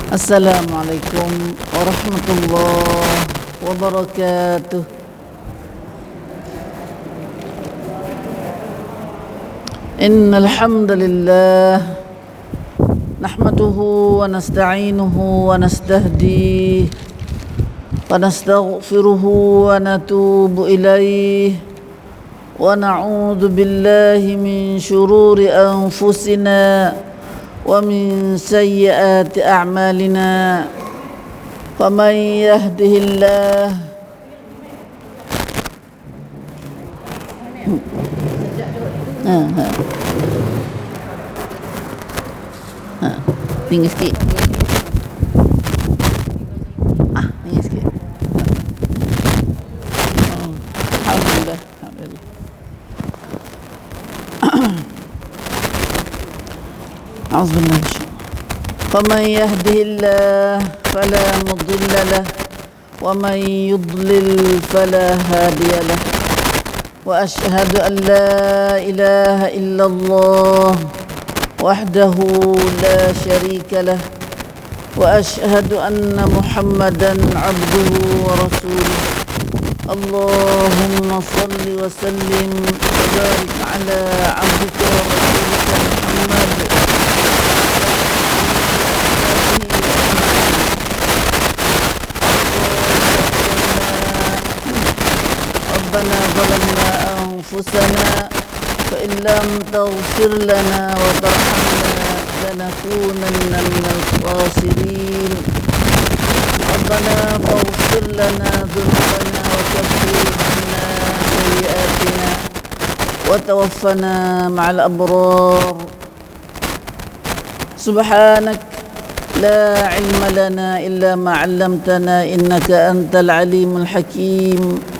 Assalamualaikum warahmatullahi wabarakatuh. Innal hamdalillah nahmaduhu wa nasta'inuhu wa nastahdihi wa nastaghfiruhu wa natubu ilaihi wa na'udzu billahi min syururi anfusina wa min sayyiati a'malina. Faman yahdihillah tinggi sikit. Tinggi sikit. Alhamdulillah. A'udzubillahi faman yahdihillah fala mudilla lah wa man yudlil fala hadiya lah. Wa asyhadu an la ilaha illallah wahdahu la syarika lah wa asyhadu anna Muhammadan abduhu wa rasuluh. Allahumma salli wa sallim wa barik ala abdika wa rasulika Muhammad. ربنا ظلمنا أنفسنا فإن لم تغفر لنا وترحمنا لنكونن من الخاسرين. ربنا فاغفر لنا ذنوبنا وكفر عنا سيئاتنا وتوفنا مع الأبرار. سبحانك لا علم لنا إلا ما علمتنا إنك أنت العليم الحكيم.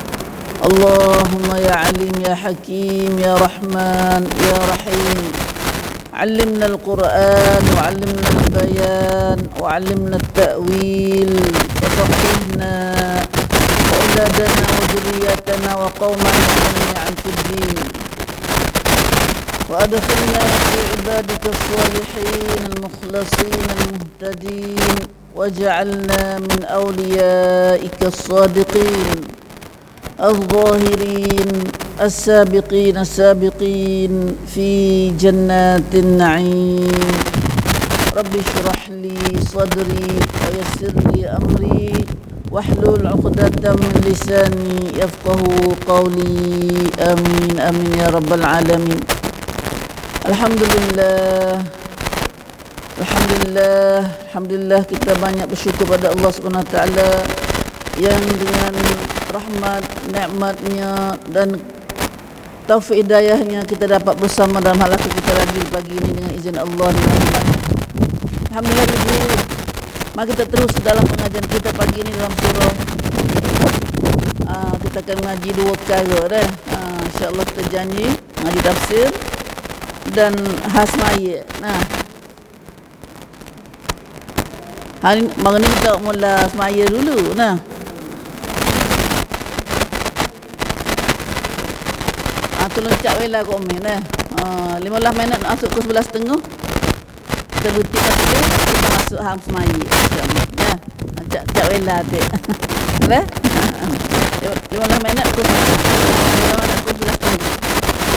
اللهم يا عليم يا حكيم يا رحمن يا رحيم علمنا القرآن وعلمنا البيان وعلمنا التأويل وفقهنا وأولادنا وذريتنا وقومنا جميعا في الدين وأدخلنا في عبادك الصالحين المخلصين المهتدين واجعلنا من أوليائك الصادقين الظاهرين السابقين السابقين في جنات النعيم. رب اشرح لي صدري ويسر لي أمري واحلل عقدة من لساني يفقه قولي. آمين آمين يا رب العالمين. Alhamdulillah, Alhamdulillah, Alhamdulillah, kita banyak bersyukur pada Allah SWT yang dengan rahmat, nikmatnya dan taufik hidayahnya kita dapat bersama dalam halaqah kita lagi pagi ini dengan izin Allah. Alhamdulillah ibu. Mari kita terus dalam pengajian kita pagi ini dalam surah. Kita akan mengaji dua perkara dah. InsyaAllah kita janji mengaji tafsir dan hasmaya. Hari ni kita mula semaya dulu. Tolong cak wela kat Umi 15 minit nak masuk ke 11.30. Kita rutin sikit, kita masuk hang semaya insya-Allah. Cak wela adik. Boleh? 15 minit ke 11.30.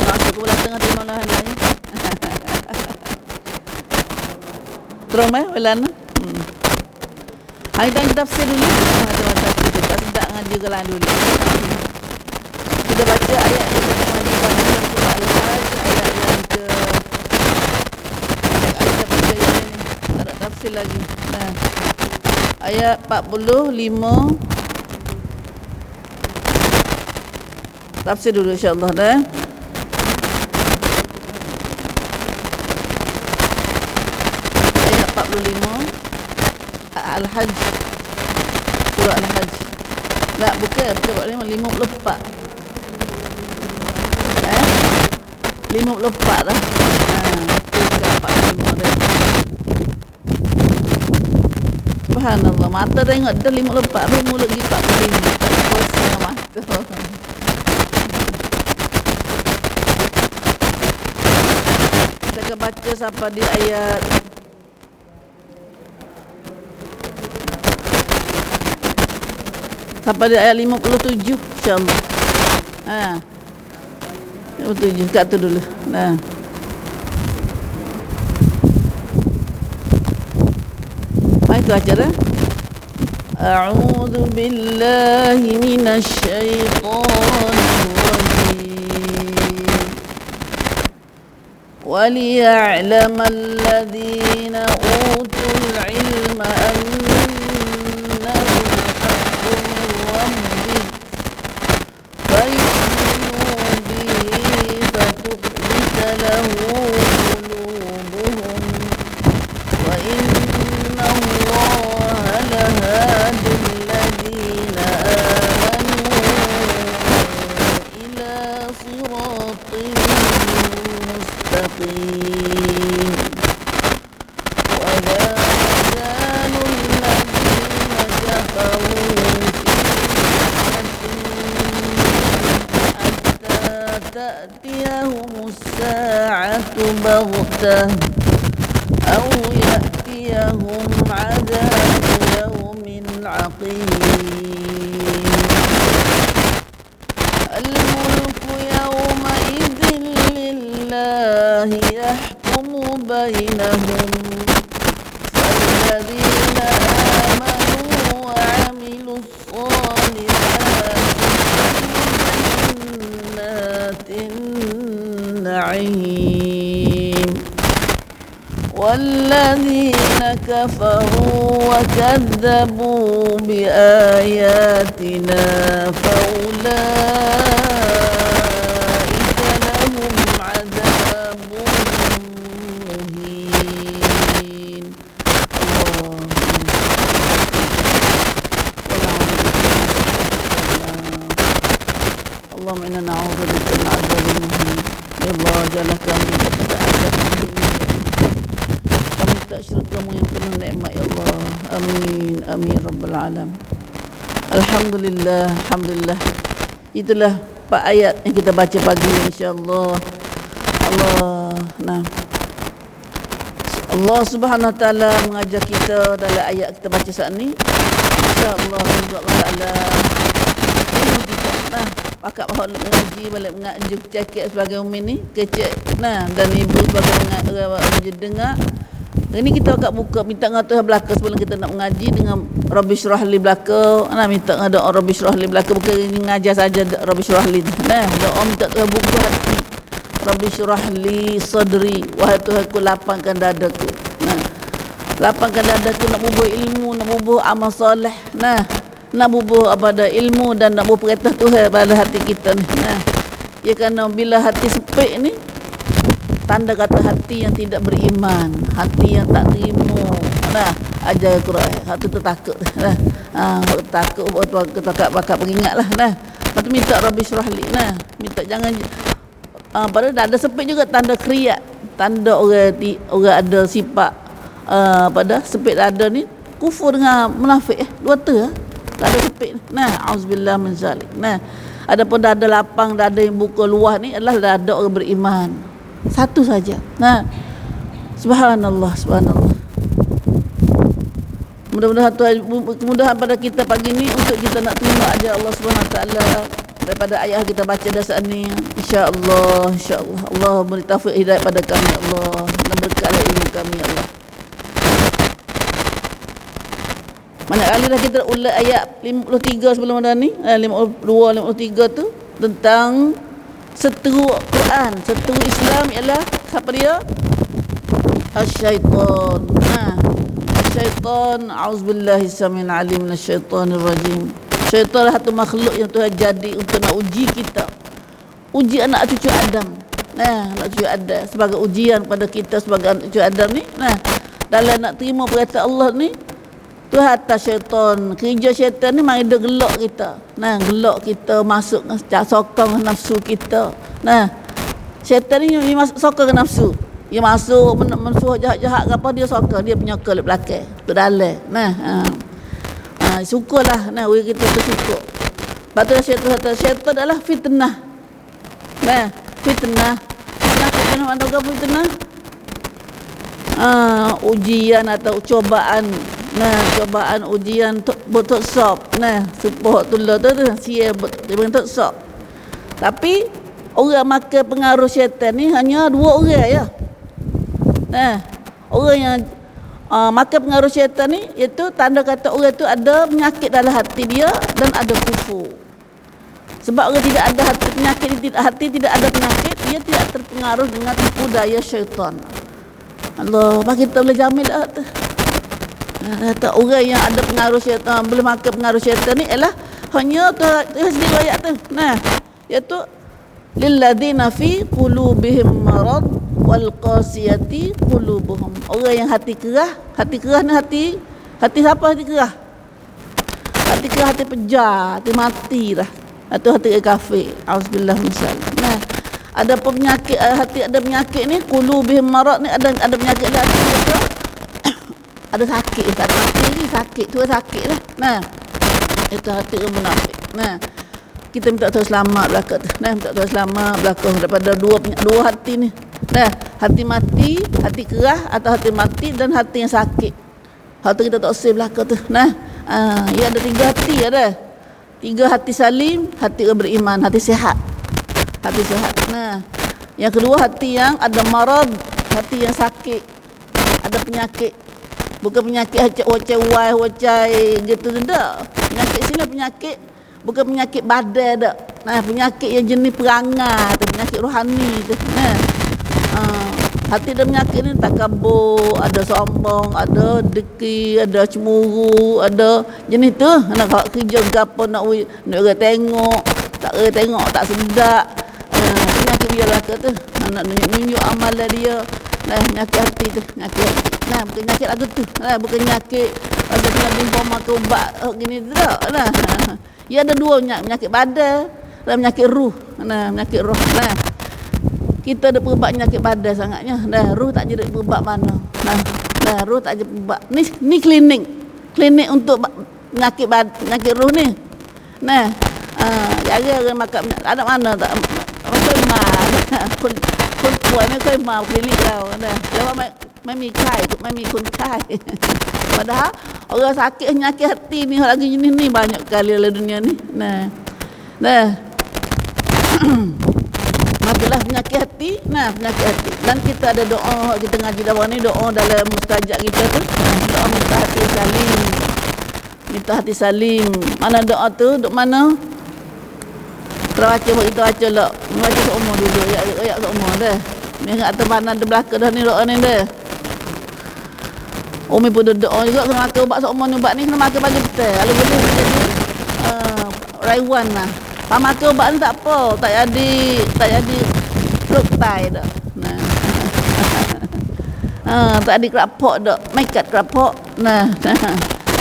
Masuk ke 12.30 15 minit. Terus wela na. Hari kita tafsir dulu. Kita tak ngaji gelan dulu. Kita baca ayat yang surah Al-Hajj, ayat yang ke ayat baca yang ini tak ada tafsir lagi. Ayat 45 tafsir dulu insya-Allah dah. Ayat 45 Al-Hajj, surah Al-Hajj. Tak, bukan 54. 54 dah. Subhanallah, mata tengok dah 54, habis mulut pergi 45. Tak puas dengan mata. Kita akan baca sampai di ayat Sampai di ayat 57 insya-Allah. Ha. 57 kat tu dulu. Nah. Mai tu aja dah. A'udzu billahi minasy syaithanir rajim. وَلِيَعْلَمَ الَّذِينَ أُوتُوا الْعِلْمَ أَنَّهُ الْحَقُّ مِنْ رَبِّكَ فَيُؤْمِنُوا بِهِ فَتُخْبِتَ لَهُ قُلُوبُهُمْ وَإِنَّ اللَّهَ لَهَادِ الَّذِينَ آمَنُوا إِلَى صِرَاطٍ مستقيم ولا يزال الذين كفروا حتى تأتيهم الساعة بغتة أو يأتيهم عذاب يوم عقيم الملك يومئذ لله يحكم بينهم فالذين آمنوا وعملوا الصالحات في جنات النعيم والذين كفروا وكذبوا بآياتنا فأولئك لهم عذاب مهين. اللهم إنا نعوذ بك من عذاب مهين. يا الله جلك من عذاب مهين. Kami tak syirik kamu yang penuh nikmat ya Allah. Amin. Amin Rabbal Alam. Alhamdulillah. Alhamdulillah. Itulah 4 ayat yang kita baca pagi ini insya-Allah. Nah. Allah Subhanahu Wa Taala mengajar kita dalam ayat kita baca saat ni. Insya-Allah Allah Taala. Nah, pakak bahawa mengaji balik mengaji cakap sebagai umi ni kecek. Nah, dan ibu sebagai mengaji dengar. Ini kita agak buka minta dengan Tuhan belaka sebelum kita nak mengaji dengan Rabbi syrah li belaka. Nah, minta dengan doa Rabbi syrah li belaka bukan ini ngajar saja Rabbi syrah li. Nah, doa minta Tuhan buka hati. Rabbi syrah li sadri, wahai Tuhan ku lapangkan dadaku. Nah, lapangkan dadaku nak bubuh ilmu, nak bubuh amal soleh. Nah, nak bubuh pada ilmu dan nak bubuh perintah Tuhan pada hati kita ni. Nah, ya kerana bila hati sepik ni tanda kata hati yang tidak beriman, hati yang tak terima. Nah, ajar Quran, hati tu takut. Nah, takut buat kita bakal peringatlah. Nah, lepas tu minta Rabbi syrah li. Nah, minta jangan pada ada sepit juga tanda kriat, tanda orang ada sifat pada sepit dada ni kufur dengan munafik dua tu dada sepit. Nah, auzubillah min zalik. Nah, adapun dada lapang, dada yang buka luah ni adalah dada orang beriman. Satu saja. Nah, subhanallah, subhanallah. Mudah-mudahan Tuhan kemudahan pada kita pagi ni untuk kita nak terima ajar Allah Subhanahu Wa Taala daripada ayat kita baca dasar ni. Insya-Allah, insya-Allah. Allah beri taufik hidayah pada kami Allah dan berkati ilmu kami Allah. Mana kali dah kita ulang ayat 53 sebelum ada ni, 52 53 tu tentang seteru Quran, seteru Islam ialah siapa dia? Asyaitan. Nah, asyaitan, auzubillahi samil alim minasyaitanir rajim. Syaitan adalah satu makhluk yang Tuhan jadi untuk nak uji kita. Uji anak cucu Adam. Nah, anak cucu Adam sebagai ujian pada kita sebagai anak cucu Adam ni. Nah, dalam nak terima perintah Allah ni, Tuhan atas syaitan. Kerja syaitan ni mari dia gelak kita. Nah, gelak kita masuk sokong nafsu kita. Nah, syaitan ni dia masuk sokong nafsu. Dia masuk mensuruh jahat-jahat ke apa dia sokong, dia penyokong di belakang. Tu dalam. Nah, syukurlah nah kita tu syukur. Patut syaitan adalah fitnah. Nah, fitnah. Fitnah mana fitnah? Ujian atau cobaan Nah, cobaan ujian betul sop. Nah, supaya tulah tu sia betul sop. Tapi orang makan pengaruh syaitan ni hanya 2 orang ya. Nah, orang yang makan pengaruh syaitan ni iaitu tanda kata orang tu ada penyakit dalam hati dia dan ada kufur. Sebab orang tidak ada hati tidak ada penyakit, dia tidak terpengaruh dengan tipu daya syaitan. Allah, bagi kita boleh jamin lah tu. Kata orang yang ada pengaruh syaitan, boleh makan pengaruh syaitan ni ialah hanya tu sendiri ayat tu. Nah, iaitu lilladzina fi qulubihim marad wal qasiyati qulubuhum. Orang yang hati kerah ni hati siapa hati kerah? Hati kerah, hati pejar, hati mati dah. Atau hati kafir. Auzubillah misal. Nah, ada penyakit hati ada penyakit ni qulubihim marad ni ada penyakit dalam hati dia. Ada sakit, tak mati ni sakit, tu sakit lah. Nah, itu hati orang munafik. Nah, kita minta Tuhan selamat belakang tu. Nah, minta Tuhan selamat belakang daripada dua hati ni. Nah, hati mati, hati kerah atau hati mati dan hati yang sakit. Hati kita tak save belakang tu. Nah, ya ada 3 hati ada. 3 hati salim, hati orang beriman, hati sihat. Hati sihat. Nah, yang kedua hati yang ada marad, hati yang sakit. Ada penyakit. Bukan penyakit wacai gitu tak. Penyakit sini penyakit bukan penyakit badan tak. Nah, penyakit yang jenis perangai tu, penyakit rohani tu. Nah. Hati dan penyakit ni takabur, ada sombong, ada deki, ada cemburu, ada jenis tu. Nak kerja ke apa nak orang tengok, tak orang tengok tak sedap. Penyakit dia lah tu. Nak nunjuk amalan dia. Nah, penyakit hati tu, penyakit hati. Nah, bukan penyakit lagu tu. Nah, bukan penyakit ada kena bimbang makan ubat gini tu tak. Nah. Ia ada 2 penyakit badan dan penyakit ruh. Nah, penyakit ruh. Nah. Kita ada perubat penyakit badan sangatnya. Nah, ruh tak jadi perubat mana. Nah, ruh tak jadi perubat. Ni klinik. Klinik untuk penyakit ruh ni. Nah, jaga orang makan ada mana tak macam mana. Kun kuat ni kau mau klinik kau. Nah, jawabไม่มีไข้ไม่มีคนไข้ Padahal orang sakit penyakit hati ni lagi jenis ni banyak kali dalam dunia ni. Nah. Masalah penyakit hati. Nah, penyakit hati. Dan kita ada doa, kita ngaji dakwah ni doa dalam mustajab kita tu. Doa minta hati salim. Minta hati salim. Mana doa tu? Duk mana? Kalau baca kita baca lah. Baca seumur dulu. Ayat seumur dah. Ni ingat atas mana ada belakang dah ni doa ni dah. Umi pun doa juga kena makan ubat seumur ni. Ubat ni kena makan pagi betul. Kalau boleh jadi raiwan lah. Pak makan ubat ni tak apa. Tak jadi ruktai dah. Nah. Tak ada kerapok dah. Mekat kerapok. Nah.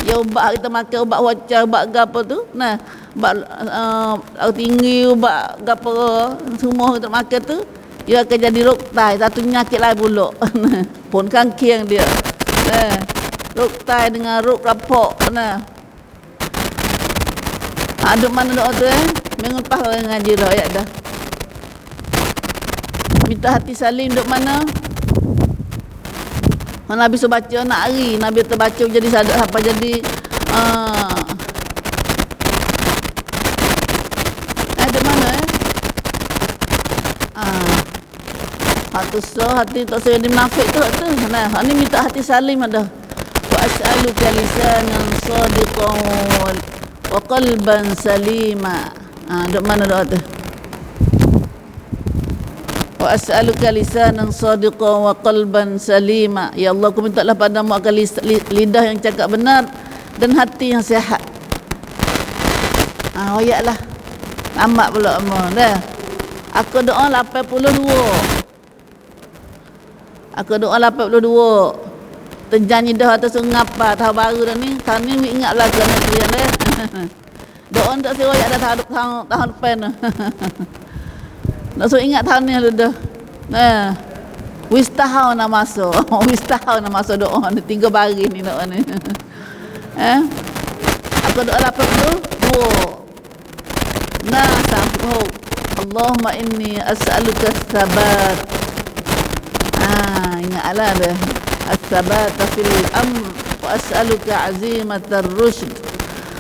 Ya ubat kita makan ubat wajah, ubat apa tu. Nah. Ubat tinggi, ubat apa semua kita makan tu. Dia akan jadi ruktai. Satu penyakit lain pula. Pun kangking dia. Nah. Ruktai dengan ruk rapok. Nah. Ada mana doa tu Minggu lepas orang ngaji dah ayat dah. Minta hati salim duk mana? Nabi suruh baca nak hari. Nabi terbaca jadi sadar apa jadi ada mana hati tak saya munafik tu. Nah, ni minta hati salim ada. Wa as'aluka lisanan sadiqan wa qalban salima. Duk mana doa tu? Wa as'aluka lisanan sadiqan wa qalban salima. Ya Allah, aku mintalah padamu akan lidah yang cakap benar dan hati yang sihat. Ayatlah. Amat pula dah. Aku doa 82. Aku doa 82. Terjanji dah atas ngapa tahun baru dah ni. Tahun ni ingat lagu negeri dah. Doa tak sewa ya dah tahun depan. Nak so ingat tahun ni dah. Nah. Wistahau nak masuk. Wistahau nak masuk doa ni 3 baris ni doa ni. Aku doa 82. Nah, sambung. Allahumma inni as'aluka as-sabat. Ingatlah dah. As-sabat fil amr wa wa as'aluka azimatar rusyd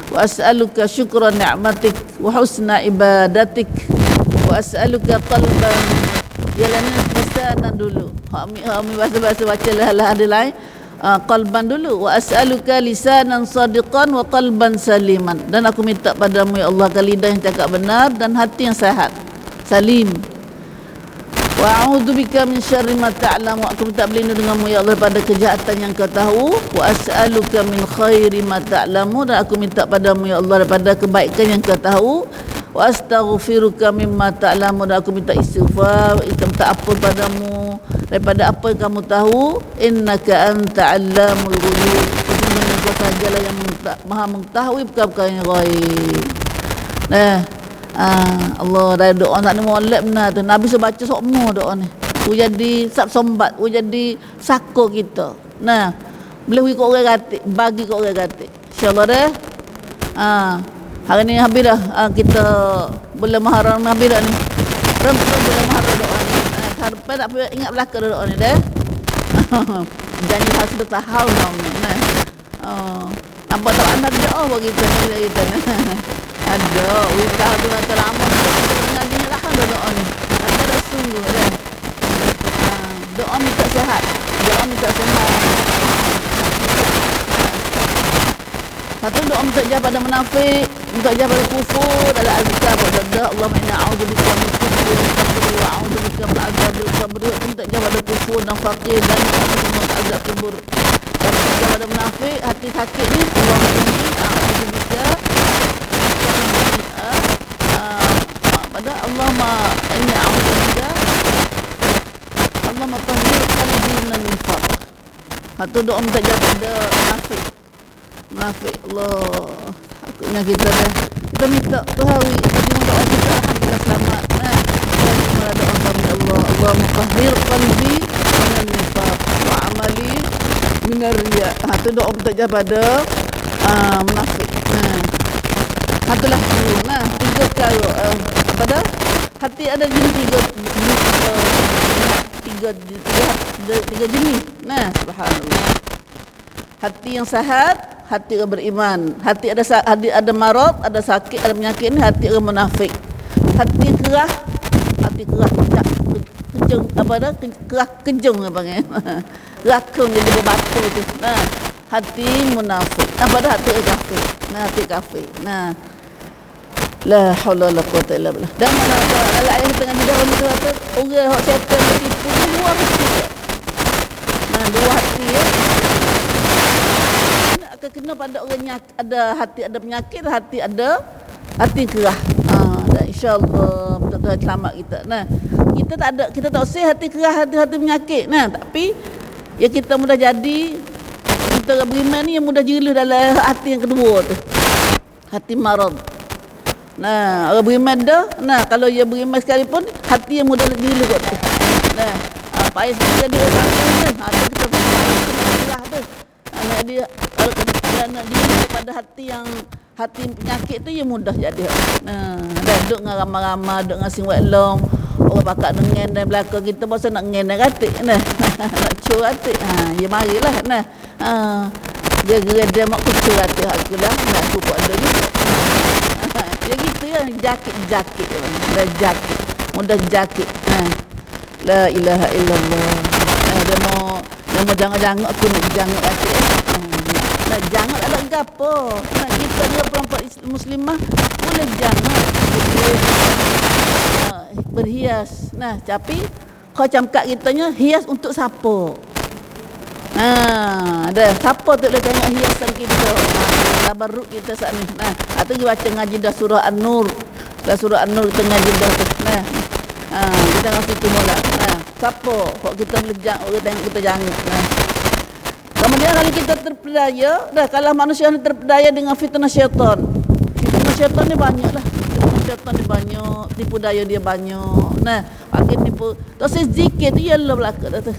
wa as'aluka syukra ni'matik wa husna ibadatik wa as'aluka qalban jalanan lisanan dulu hami bahasa baca lah ada lain qalban dulu wa as'aluka lisanan sadiqan wa qalban saliman dan aku minta padamu ya Allah lidah yang cakap benar dan hati yang sehat salim. Wa a'udzubika min syarri ma ta'lamu aku minta berlindung denganmu ya Allah pada kejahatan yang kau tahu wa as'aluka min khairi ma ta'lamu dan aku minta padamu ya Allah daripada kebaikan yang kau tahu wa astaghfiruka mimma ta'lamu dan aku minta istighfar minta ampun padamu daripada apa yang kamu tahu innaka anta 'allamul ghuyub sesungguhnya kau sajalah yang maha mengetahui perkara-perkara yang ghaib. Allah dah doa nak molek benar tu Nabi sebaca semua doa ni ku jadi sombat ku jadi sako kita boleh ikut orang gatik bagi kat orang gatik insyaallah dah hari ni habis dah kita bulan Muharram habis dah ni bulan Muharram doa ni harap tak payah ingat belaka doa ni dah janji harus bertahun ni apa tak anda doa bagi kita ada witah tu kata lama dengan dia lah kan doa ni ada dah sungguh dah doa minta sehat satu doa minta jah pada munafik minta jah pada kufur ada azkar pada Allah inna a'udzubika min kufri wa a'udzubika min adzabil qabr minta jah pada kufur dan fakir dan azab kubur dan minta pada munafik hati sakit ni Allah a'udzubika pada Allahumma inni a'udzubika Allahumma tahhir qalbi minal nifaq. Satu doa minta jah pada munafik Allah takutnya kita minta tahawi jadi doa kita alhamdulillah selamat doa kami Allah Allahumma tahhir qalbi minal nifaq wa amali minar riya. Satu doa minta jah pada munafik. Satulah tiga perkara pada hati ada jenis tiga jenis. Subhanallah. Hati yang sihat, hati orang beriman. Hati ada marad, ada sakit, ada penyakit ni hati orang munafik. Hati kerah kejung kerah kejung apa panggil. Rakun jadi berbatu tu. Hati munafik. Pada hati kafir. Hati kafir. La haula wala quwata illa billah. Dan mana kalau ayat tengah di dalam itu kata orang hak setan tipu dua hati. Dua hati ya. Akan kena pada orang yang ada hati ada penyakit, hati ada hati kerah. Dan insya-Allah mudah-mudahan selamat kita. Kita tak usah hati kerah, hati penyakit. Tapi ya kita mudah jadi kita beriman ni yang mudah jeluh dalam hati yang kedua tu. Hati marad. Orang beriman dah. Kalau dia beriman sekalipun hati yang mudah diri kot tu. Payah sikit jadi orang tu. Ada kita berah tu. Dia kalau nak diri daripada hati penyakit tu dia mudah jadi. Duduk dengan ramai-ramai, duduk dengan sing long. Orang pakak dengan dan belakang kita masa nak ngen dan katik. Nak cur katik. Ya marilah. Dia gerak mak kucur katik aku dah. Nak aku buat ada juga. Ya gitu ya, jakit dah jakit mudah jakit. La ilaha illallah. Dia mau jangan aku nak jangan hati. Jangan ada gapo. Kita dia perempuan muslimah boleh jangan berhias. Tapi kau camkat kitanya hias untuk siapa? Dah siapa tu boleh tengok hiasan kita. Tabarruk kita saat ni. Atau kita baca ngaji dah surah An-Nur. Dah surah An-Nur kita ngaji dah tu. Kita ngasih tu mula. Siapa kok kita boleh orang tengok kita jangan. Kemudian kalau kita terpedaya, kalau manusia ni terpedaya dengan fitnah syaitan. Fitnah syaitan ni banyak lah. Fitnah syaitan ni banyak, tipu daya dia banyak. Pakai tipu. Terus zikir tu ialah belaka dah tu.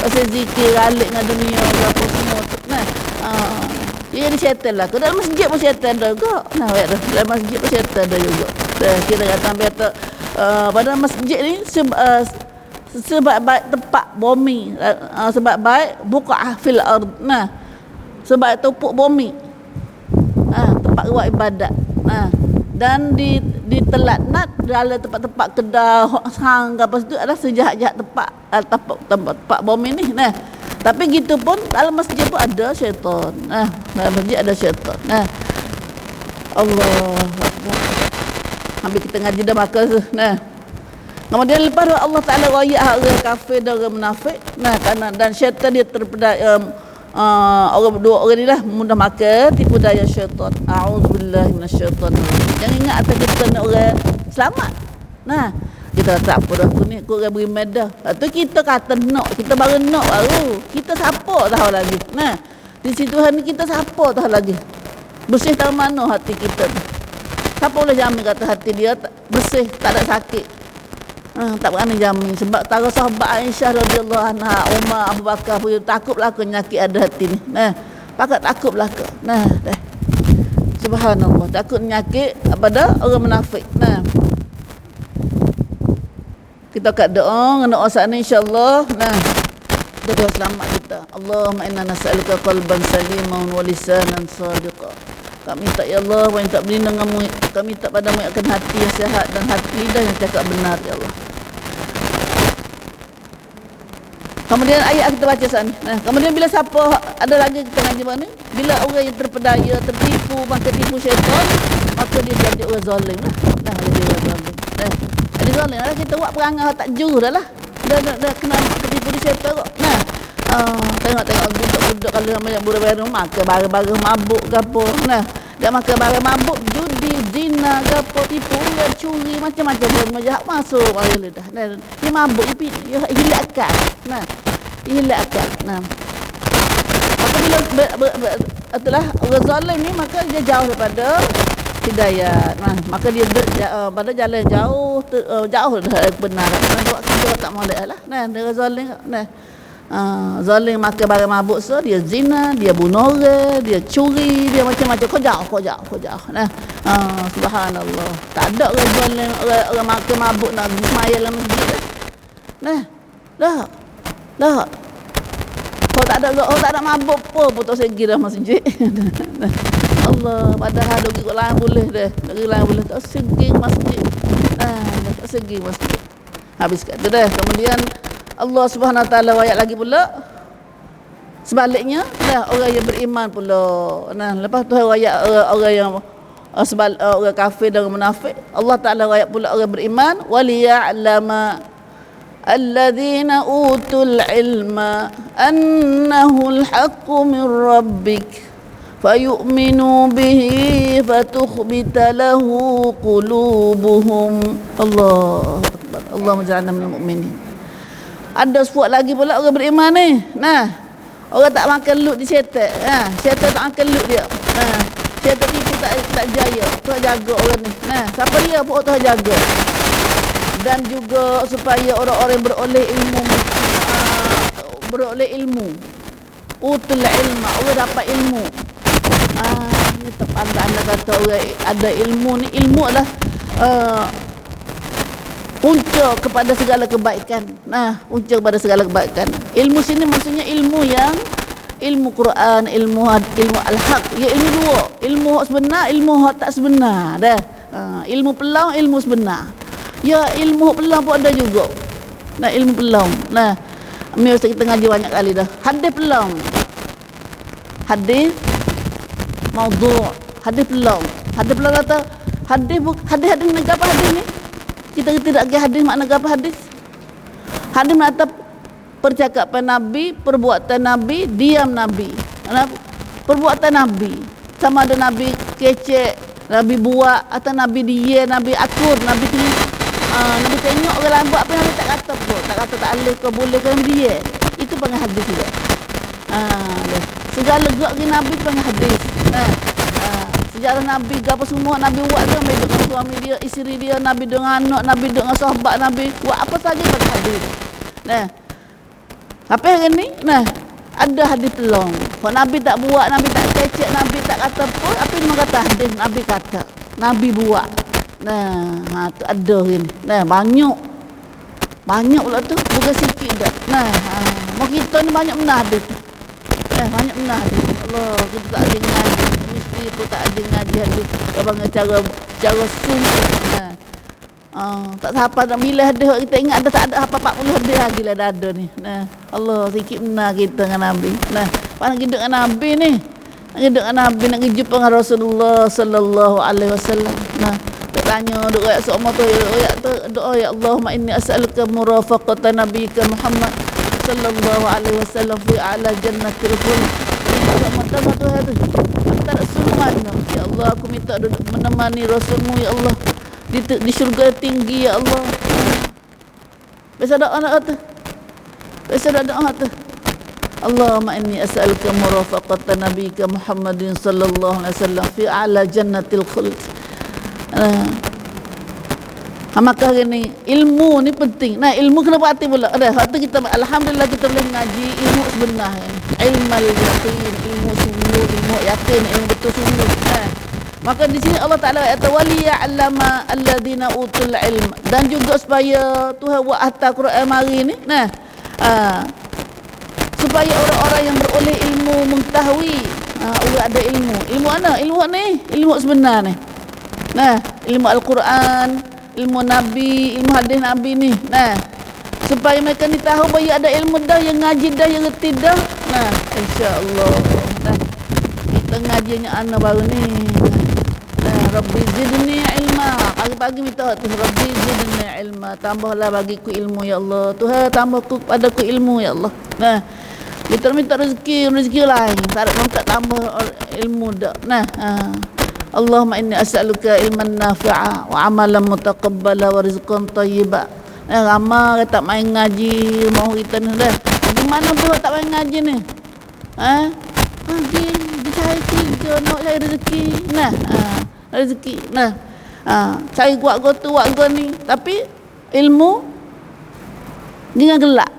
Terus zikir alik dengan dunia apa semua tu. Dia jadi syaitan lah. Dalam masjid pun syaitan dah juga. Dalam masjid pun syaitan dah juga. Kita kata sampai pada masjid ni sebab baik tempat bumi sebab baik buka fil ard. sebab tupuk bumi. Tempat buat ibadat. Dan di telatnat dalam tempat-tempat kedah hang apa situ adalah sejahat-jahat tempat bumi ni. Tapi gitu pun dalam masjid pun ada syaitan. Dalam masjid ada syaitan. Allah Akbar. Habis kita ngaji dah makan tu. Kemudian lepas tu Allah Taala royak orang kafir dan orang munafik. Kerana dan syaitan dia terpedaya orang berdua orang ni lah mudah makan tipu daya syaitan. A'udzubillahi minasyaitanir rajim. Jangan ingat atas kita nak orang selamat. Kita tak apa dah aku ni aku orang beriman dah. Tu kita kata nak, kita baru nak baru. Kita siapa tahu lagi. Di situ ni kita siapa tahu lagi. Bersih tahu mana hati kita tu. Siapa boleh jamin kata hati dia bersih, tak ada sakit. Tak berani jamin sebab tahu sahabat Aisyah radhiyallahu anha, Umar, Abu Bakar pun takutlah aku nyakit ada hati ni. Pakat takutlah ke. Subhanallah, takut nyakit pada orang munafik. Kita kat doa saat ni insya-Allah. Kita doa selamat kita. Allahumma inna nas'aluka qalban saliman wa lisanan sadiqan. Kami minta ya Allah, kami minta berlindung kamu, kami minta padamu akan hati yang sihat dan hati lidah yang cakap benar ya Allah. Kemudian ayat kita baca saat ni. Kemudian bila siapa ada lagi kita ngaji mana? Bila orang yang terpedaya, tertipu, maka tipu syaitan, maka dia jadi orang zalim lah. Jadi orang zalim. Jadi zalim lah kita buat perangai tak jujur dah lah. Dah kena tertipu di syaitan kok. Tengok budak-budak kalau banyak budak-budak makan barang-barang mabuk ke apa. Dia makan barang mabuk, judi, zina ke apa, tipu, curi, macam-macam benda jahat masuk barang lidah. Dia mabuk, dia hilang akal. Hilang akal. Maka bila itulah orang zalim ni maka dia jauh daripada hidayat. Maka dia pada jalan jauh dari kebenaran. Buat kita tak molek lah. Dia zalim. Zalim makan barang mabuk dia zina, dia bunuh orang, dia curi, dia macam-macam. Kau jauh. Subhanallah. Tak ada orang zalim, orang makan mabuk nak semaya dalam masjid. Dah. Kau tak ada mabuk pun tak segi dalam masjid. Allah, padahal dogi kau lain boleh dah. Dogi lain boleh tak segi masjid. Tak segi masjid. Habis kat tu dah. Kemudian Allah Subhanahu Wa Taala ayat lagi pula sebaliknya orang yang beriman pula. Lepas tu ayat orang yang orang kafir dan munafik, Allah Taala ayat pula orang beriman waliya'lama alladzina utul ilma annahu al-haqqu min rabbik fayu'minu bihi fatukhbita lahu qulubuhum. Allah Akbar. Allah menjadikan mukminin. Ada sepuak lagi pula orang beriman ni. Orang tak makan lut di syaitan. Syaitan tak makan lut dia. Syaitan tipu tak jaya. Tuhan jaga orang ni. Siapa dia pun Tuhan jaga. Dan juga supaya orang-orang yang beroleh ilmu. Utul ilma, orang dapat ilmu. Ini tepat anda kata orang ada ilmu ni. Ilmu adalah punca kepada segala kebaikan. Punca kepada segala kebaikan. Ilmu sini maksudnya ilmu yang ilmu Quran, ilmu al-haq. Ya ilmu dua. Ilmu hak sebenar, ilmu hak tak sebenar. Ilmu pelang, ilmu sebenar. Ya ilmu hak pelang pun ada juga. Ilmu pelang. Mesti kita ngaji banyak kali dah. Hadis pelang. Hadis maudhu'. Hadis pelang. Hadis pelang kata hadis negara apa hadis ni? Kita tidak lagi hadis makna apa hadis? Hadis makna percakapan Nabi, perbuatan Nabi, diam Nabi. Perbuatan Nabi. Sama ada Nabi kecek, Nabi buat atau Nabi dia, Nabi akur, Nabi Nabi tengok orang lain buat apa Nabi tak kata pun. Tak kata tak boleh ke boleh ke Nabi dia. Itu panggil hadis juga. Segala gerak Nabi panggil hadis. Sejarah Nabi apa semua Nabi buat dia Nabi dengan suami dia, isteri dia, Nabi dengan anak, Nabi dengan sahabat Nabi buat apa saja pada hadis. Apa yang ni? Ada hadis pelong. Kalau Nabi tak buat, Nabi tak kecek, Nabi tak kata pun, apa yang kata hadis Nabi kata, Nabi buat. Tu ada ni. Banyak pula tu, bukan sikit dah. Mau kita ni banyak benar hadis. Banyak benar hadis. Allah, kita tak ada ngaji, mesti pun tak ada ngaji ada abang cara sungguh. Tak siapa nak milih ada, kita ingat ada tak ada apa 40 hadis lagi lah dah ada ni. Allah sikit benar kita dengan Nabi. Pas kita dengan Nabi ni, kita dengan Nabi nak pergi jumpa dengan Rasulullah sallallahu alaihi wasallam. Tak tanya doa ayat semua tu, doa ya Allahumma inni as'aluka murafaqata nabiyyika Muhammad sallallahu alaihi wasallam fi a'la jannatil khuld. Mata tu antara semuanya ya Allah, aku minta menemani Rasulmu ya Allah di syurga tinggi ya Allah. Biasa doa tu. Biasa doa tu. Allahumma inni as'aluka murafaqata nabiyyika Muhammadin sallallahu alaihi wasallam fi a'la jannatil khuld. Maka ini ilmu ni penting. Ilmu kena berhati pula. Waktu kita alhamdulillah kita boleh mengaji ilmu sebenar. Ilmal yaqin, ilmu sungguh, ilmu yakin, ilmu betul sungguh. Maka di sini Allah Taala kata waliya'lama alladzina utul ilm, dan juga supaya Tuhan buat hantar Quran mari ni supaya orang-orang yang beroleh ilmu mengetahui orang ada ilmu mana? Ilmu ni, ilmu sebenar ni. Ilmu Al-Quran, ilmu Nabi, ilmu hadis Nabi ni. Supaya mereka ni tahu bahawa ada ilmu dah, yang ngaji dah, yang reti dah. Insya-Allah. Kita ngajinya anak baru ni. Rabbi zidni ilma. Pagi-pagi minta tu, Rabbi zidni ilma. Tambahlah bagiku ilmu ya Allah. Tuhan tambah padaku ilmu ya Allah. Kita minta rezeki lain. Tak tambah ilmu dah. Allahumma inni as'aluka ilman nafi'a wa amalan mutaqabbala wa rizqan thayyiba. Ramai tak main ngaji mau kita ni dah. Di mana pula tak main ngaji ni? Ngaji dicari kerja nak cari rezeki. Rezeki. Cari buat tu buat ni, tapi ilmu dengan gelak.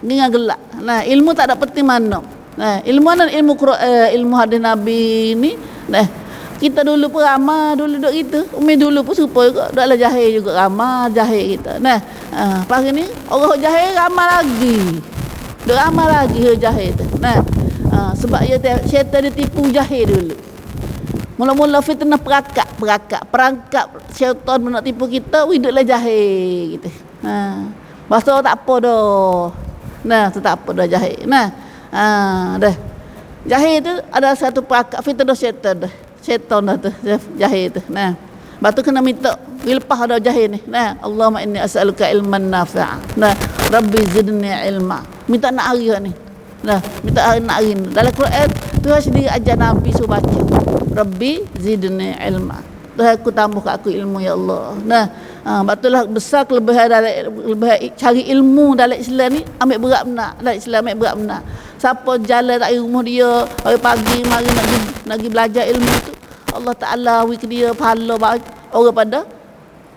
Dengan gelak. Ilmu tak ada penting mana. Ilmu mana? Ilmu Quran, ilmu hadis Nabi ni. Kita dulu pun ramah dulu duk gitu. Umi dulu pun serupa juga. Duklah jahil juga, ramah jahil kita. Pagi ni orang jahil ramah lagi. Duk ramah lagi jahil tu. Sebab syaitan dia tipu jahil dulu. Mula-mula fitnah perangkap syaitan nak tipu kita, hiduplah jahil gitu. Bahasa tak apa dah. Tak apa dah jahil. Dah. Jahil tu ada satu perangkap fitnah syaitan dah. Syaitan dah tu jahil tu. Lepas tu kena minta lepas ada jahil ni. Allahumma inni as'aluka ilman nafi'a. Rabbi zidni ilma. Minta nak hari ni. Minta nak hari ni. Dalam Quran Tuhan sendiri ajar Nabi suruh baca. Rabbi zidni ilma. Tuhan aku tambah kat aku ilmu ya Allah. Betullah besar kelebihan cari ilmu dalam Islam ni, ambil berat benar. Dalam Islam ambil berat benar. Siapa jalan tak rumah dia hari pagi mari nak pergi belajar ilmu tu, Allah Taala wik dia pahala orang pada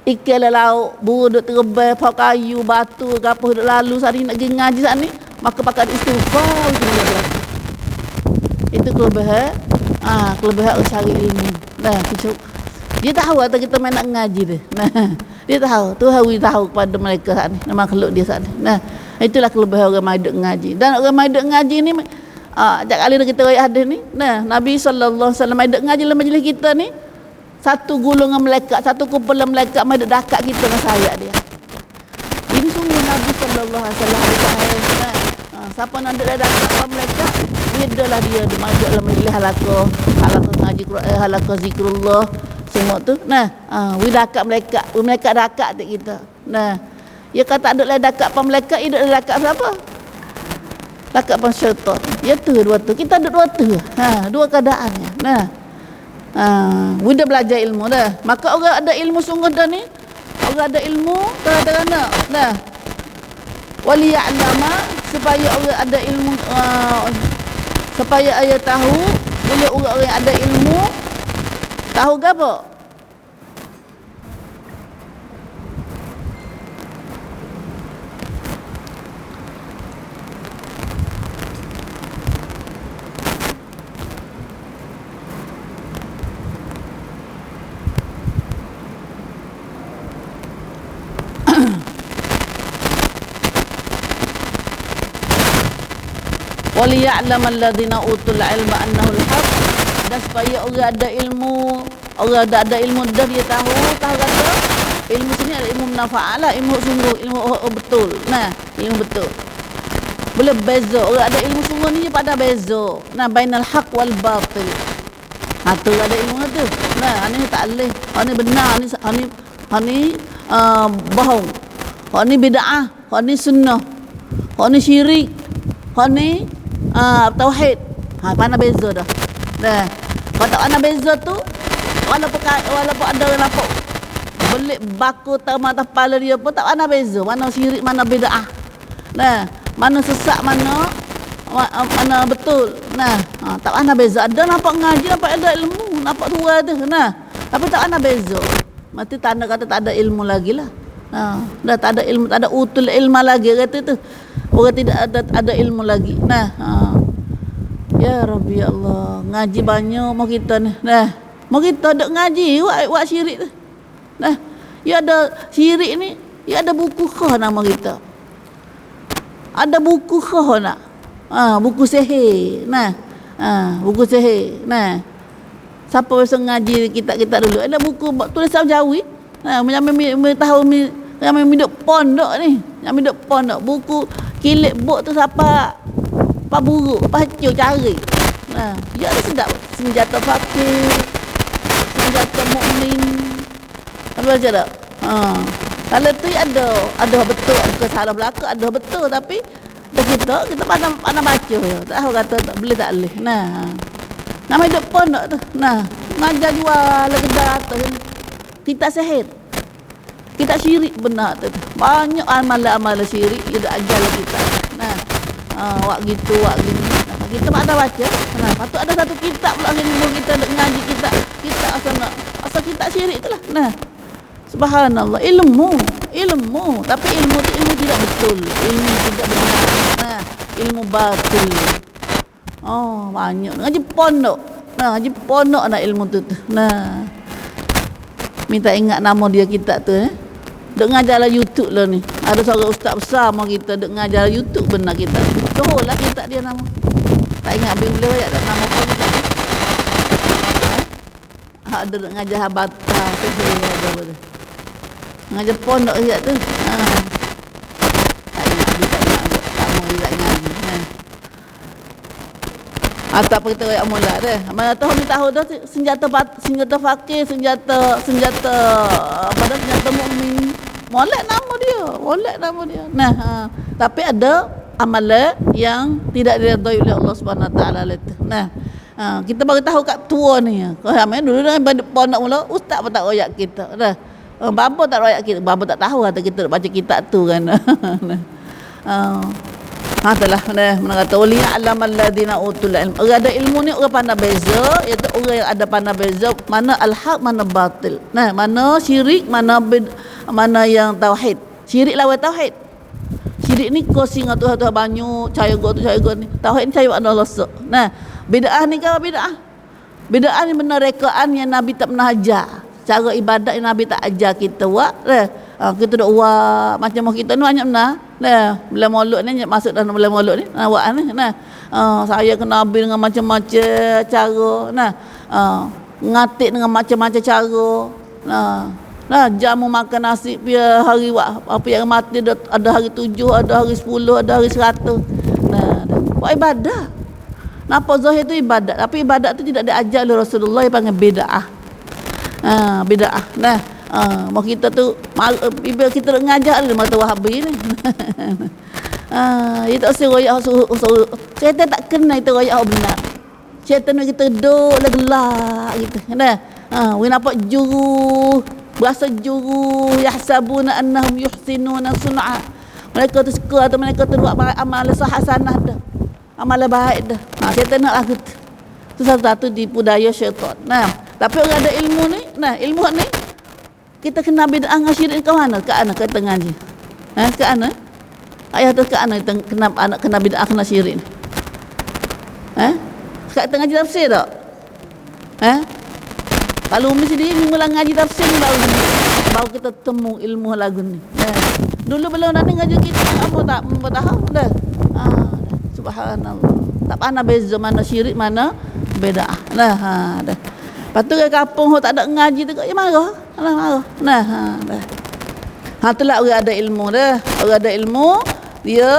ikan laut, burung duk terbang, pohon kayu, batu, gapo duk lalu sari nak pergi ngaji sat ni, maka pakai istighfar itu kelebihan. Kelebihan orang cari ilmu. Dia tahu atau kita main nak ngaji dia. Dia tahu. Tuhan tahu kepada mereka saat ni, makhluk dia saat ni. Itulah kelebihan orang mai duk ngaji. Dan orang mai duk ngaji ni ajak kali kita ayat hadis ni. Nabi sallallahu alaihi wasallam mai duk ngaji dalam majlis kita ni, satu golongan malaikat, satu kumpulan malaikat mai duk dekat kita dengan sayap dia. Ini sungguh Nabi sallallahu alaihi wasallam. Siapa nak duk dekat malaikat, bedalah dia masuk dalam majlis halaqah ngaji Quran, halaqah zikrullah semua tu. Widakat malaikat dekat kita. Ya kata duk lah dekat pa malaikat, duk lah dekat siapa? Dekat pa syaitan. Ya tu dua tu. Kita duk dua tu. Dua keadaannya. Mudah belajar ilmu dah. Maka orang ada ilmu sungguh dah ni. Orang ada ilmu kerana waliya'lama, supaya orang ada ilmu, supaya ayah tahu, bila orang-orang ada ilmu tahu gapo? waliya'lam alladhina utul ilma annahu al-haq, dan supaya orang ada ilmu, orang ada ilmu dah dia tahu kata ilmu sini ada ilmu manfaat, ilmu sungguh, ilmu betul. Nah, ilmu betul. Boleh beza orang ada ilmu sungguh ni pada beza. Nah, bainal haq wal batil. Tu ada ilmu tu. Nah, ni tak boleh. Ni benar, ni bohong. Ni bid'ah, ni sunnah. Ni syirik. Ni tauhid. Mana beza dah. Nah, kalau tak mana beza tu, walaupun ada orang nampak belik baku mata kepala dia pun tak mana beza. Mana syirik, mana bid'ah. Nah, mana sesat, mana betul. Nah, tak mana beza. Ada nampak ngaji, nampak ada ilmu, nampak tua tu. Nah, tapi tak mana beza. Mati tanda kata tak ada ilmu lagi lah. Dah tak ada ilmu, tak ada utul ilmu lagi kata tu. Orang tidak ada ilmu lagi. Nah, ya Rabbi ya Allah, ngaji banyak mau kita ni. Nah, mau kita duk ngaji buat syirik tu. Nah, ya ada syirik ni, ya ada buku khah nama kita. Ada buku khah nak. Buku sihir. Nah, buku sihir. Nah, siapa biasa ngaji kita dulu? Ada buku tulisan Jawi. Nah, yang tahu yang duk pondok ni, yang duk pondok buku kilik buk tu siapa? Pak buruk, pak hancur cari. Nah, ya sedap senjata fakir, senjata mukmin. Apa baca tak? Kalau tu ada betul, ada salah belaka, ada betul, tapi kita pandang baca je. Tak tahu kata tak boleh tak boleh. Nah, nama hidup pondok tu. Nah, ngajar jual kedai atas ni. Kita sihir. Kita syirik benar tu. Banyak amalan-amalan syirik dia dah ajar kita. Nah, wak gitu, wak gini. Nah, kita ada baca. Nah, patut ada satu kitab pula ni kita nak ngaji kita asal kita syirik itulah. Nah, subhanallah, ilmu, tapi ilmu tu ilmu tidak betul, ilmu tidak benar. Nah, ilmu batil. Banyak ngaji pondok. Nah, ngaji pondok nak ilmu tu. Nah, minta ingat nama dia kita tu duk ngajar lah YouTube lah ni. Ada seorang ustaz besar mau kita duk ngajar YouTube benar kita. Johor lah kita dia nama. Tak ingat bila ya tak nama pun kita. Ada duk ngajar habata tu ada apa tu. Ngajar pondok dia tu. Tak ingat tak mau dia ngaji. Atau apa kita royak mula deh. Mana tahu ni tahu dah senjata fakir, senjata mukmin. Molek nama dia. Nah, tapi ada amalan yang tidak diridai oleh Allah Subhanahu Wa Taala itu. Nah, kita baru tahu kat tua ni. Kalau main dulu dah pondok mula, ustaz pun tak royak kita. Dah. Bapa tak royak kita. Bapa tak tahu kata kita baca kitab tu kan. Itulah mana kata wali alam alladina utul ilm. Orang ada ilmu ni orang pandai beza, iaitu orang yang ada pandai beza mana al-haq mana batil. Nah, mana syirik, mana yang tauhid. Syirik lawan tauhid. Syirik ni kau singa Tuhan banyak, cahaya go ni. Tauhid ni cahaya Allah sok. Nah, bid'ah ni kan bid'ah. Bid'ah ni benar rekaan yang Nabi tak pernah ajar. Cara ibadat yang Nabi tak ajar kita buat. Kita duk buat macam kita ni banyak benar. Bulan Maulud ni masuk dalam bulan Maulud ni. Buat ni. Saya kena Nabi dengan macam-macam cara. Ngatik dengan macam-macam cara. Jamu makan nasi dia hari apa yang mati ada hari 7, ada hari 10, ada hari 100. Buat ibadah. Nampak zahir tu ibadat, tapi ibadat tu tidak diajar oleh Rasulullah, yang panggil bid'ah. Bid'ah. Mau kita tu bila kita nak ngajar ada mata Wahabi ni. Dia tak royak syaitan tak kena itu royak benar. Syaitan kita duduk lah gelak gitu. We nampak juru, berasa juru yahsabuna annahum yuhsinuna sun'a. Mereka tu suka atau mereka tu buat amal hasanah dah. Amal baik dah. Syaitan nak lagu tu. Tu satu-satu tipu daya syaitan. Tapi orang ada ilmu ni, ilmu ni kita kena bid'ah dengan syirik ke mana? Ke mana kita ngaji? Ke mana? Ayah tu ke mana kita kena bid'ah kena syirik ni? Kita ngaji tafsir tak? Kalau umi sendiri mula ngaji tafsir ni baru kita temu ilmu lagu ni. Dulu belum nanti ngaji kita apa tak tahu dah. Subhanallah. Tak pandai beza mana syirik mana bid'ah. Nah, dah. Lepas tu ke kampung tak ada ngaji tu ya marah. Alah marah. Nah, dah. Itulah orang ada ilmu dah. Orang ada ilmu dia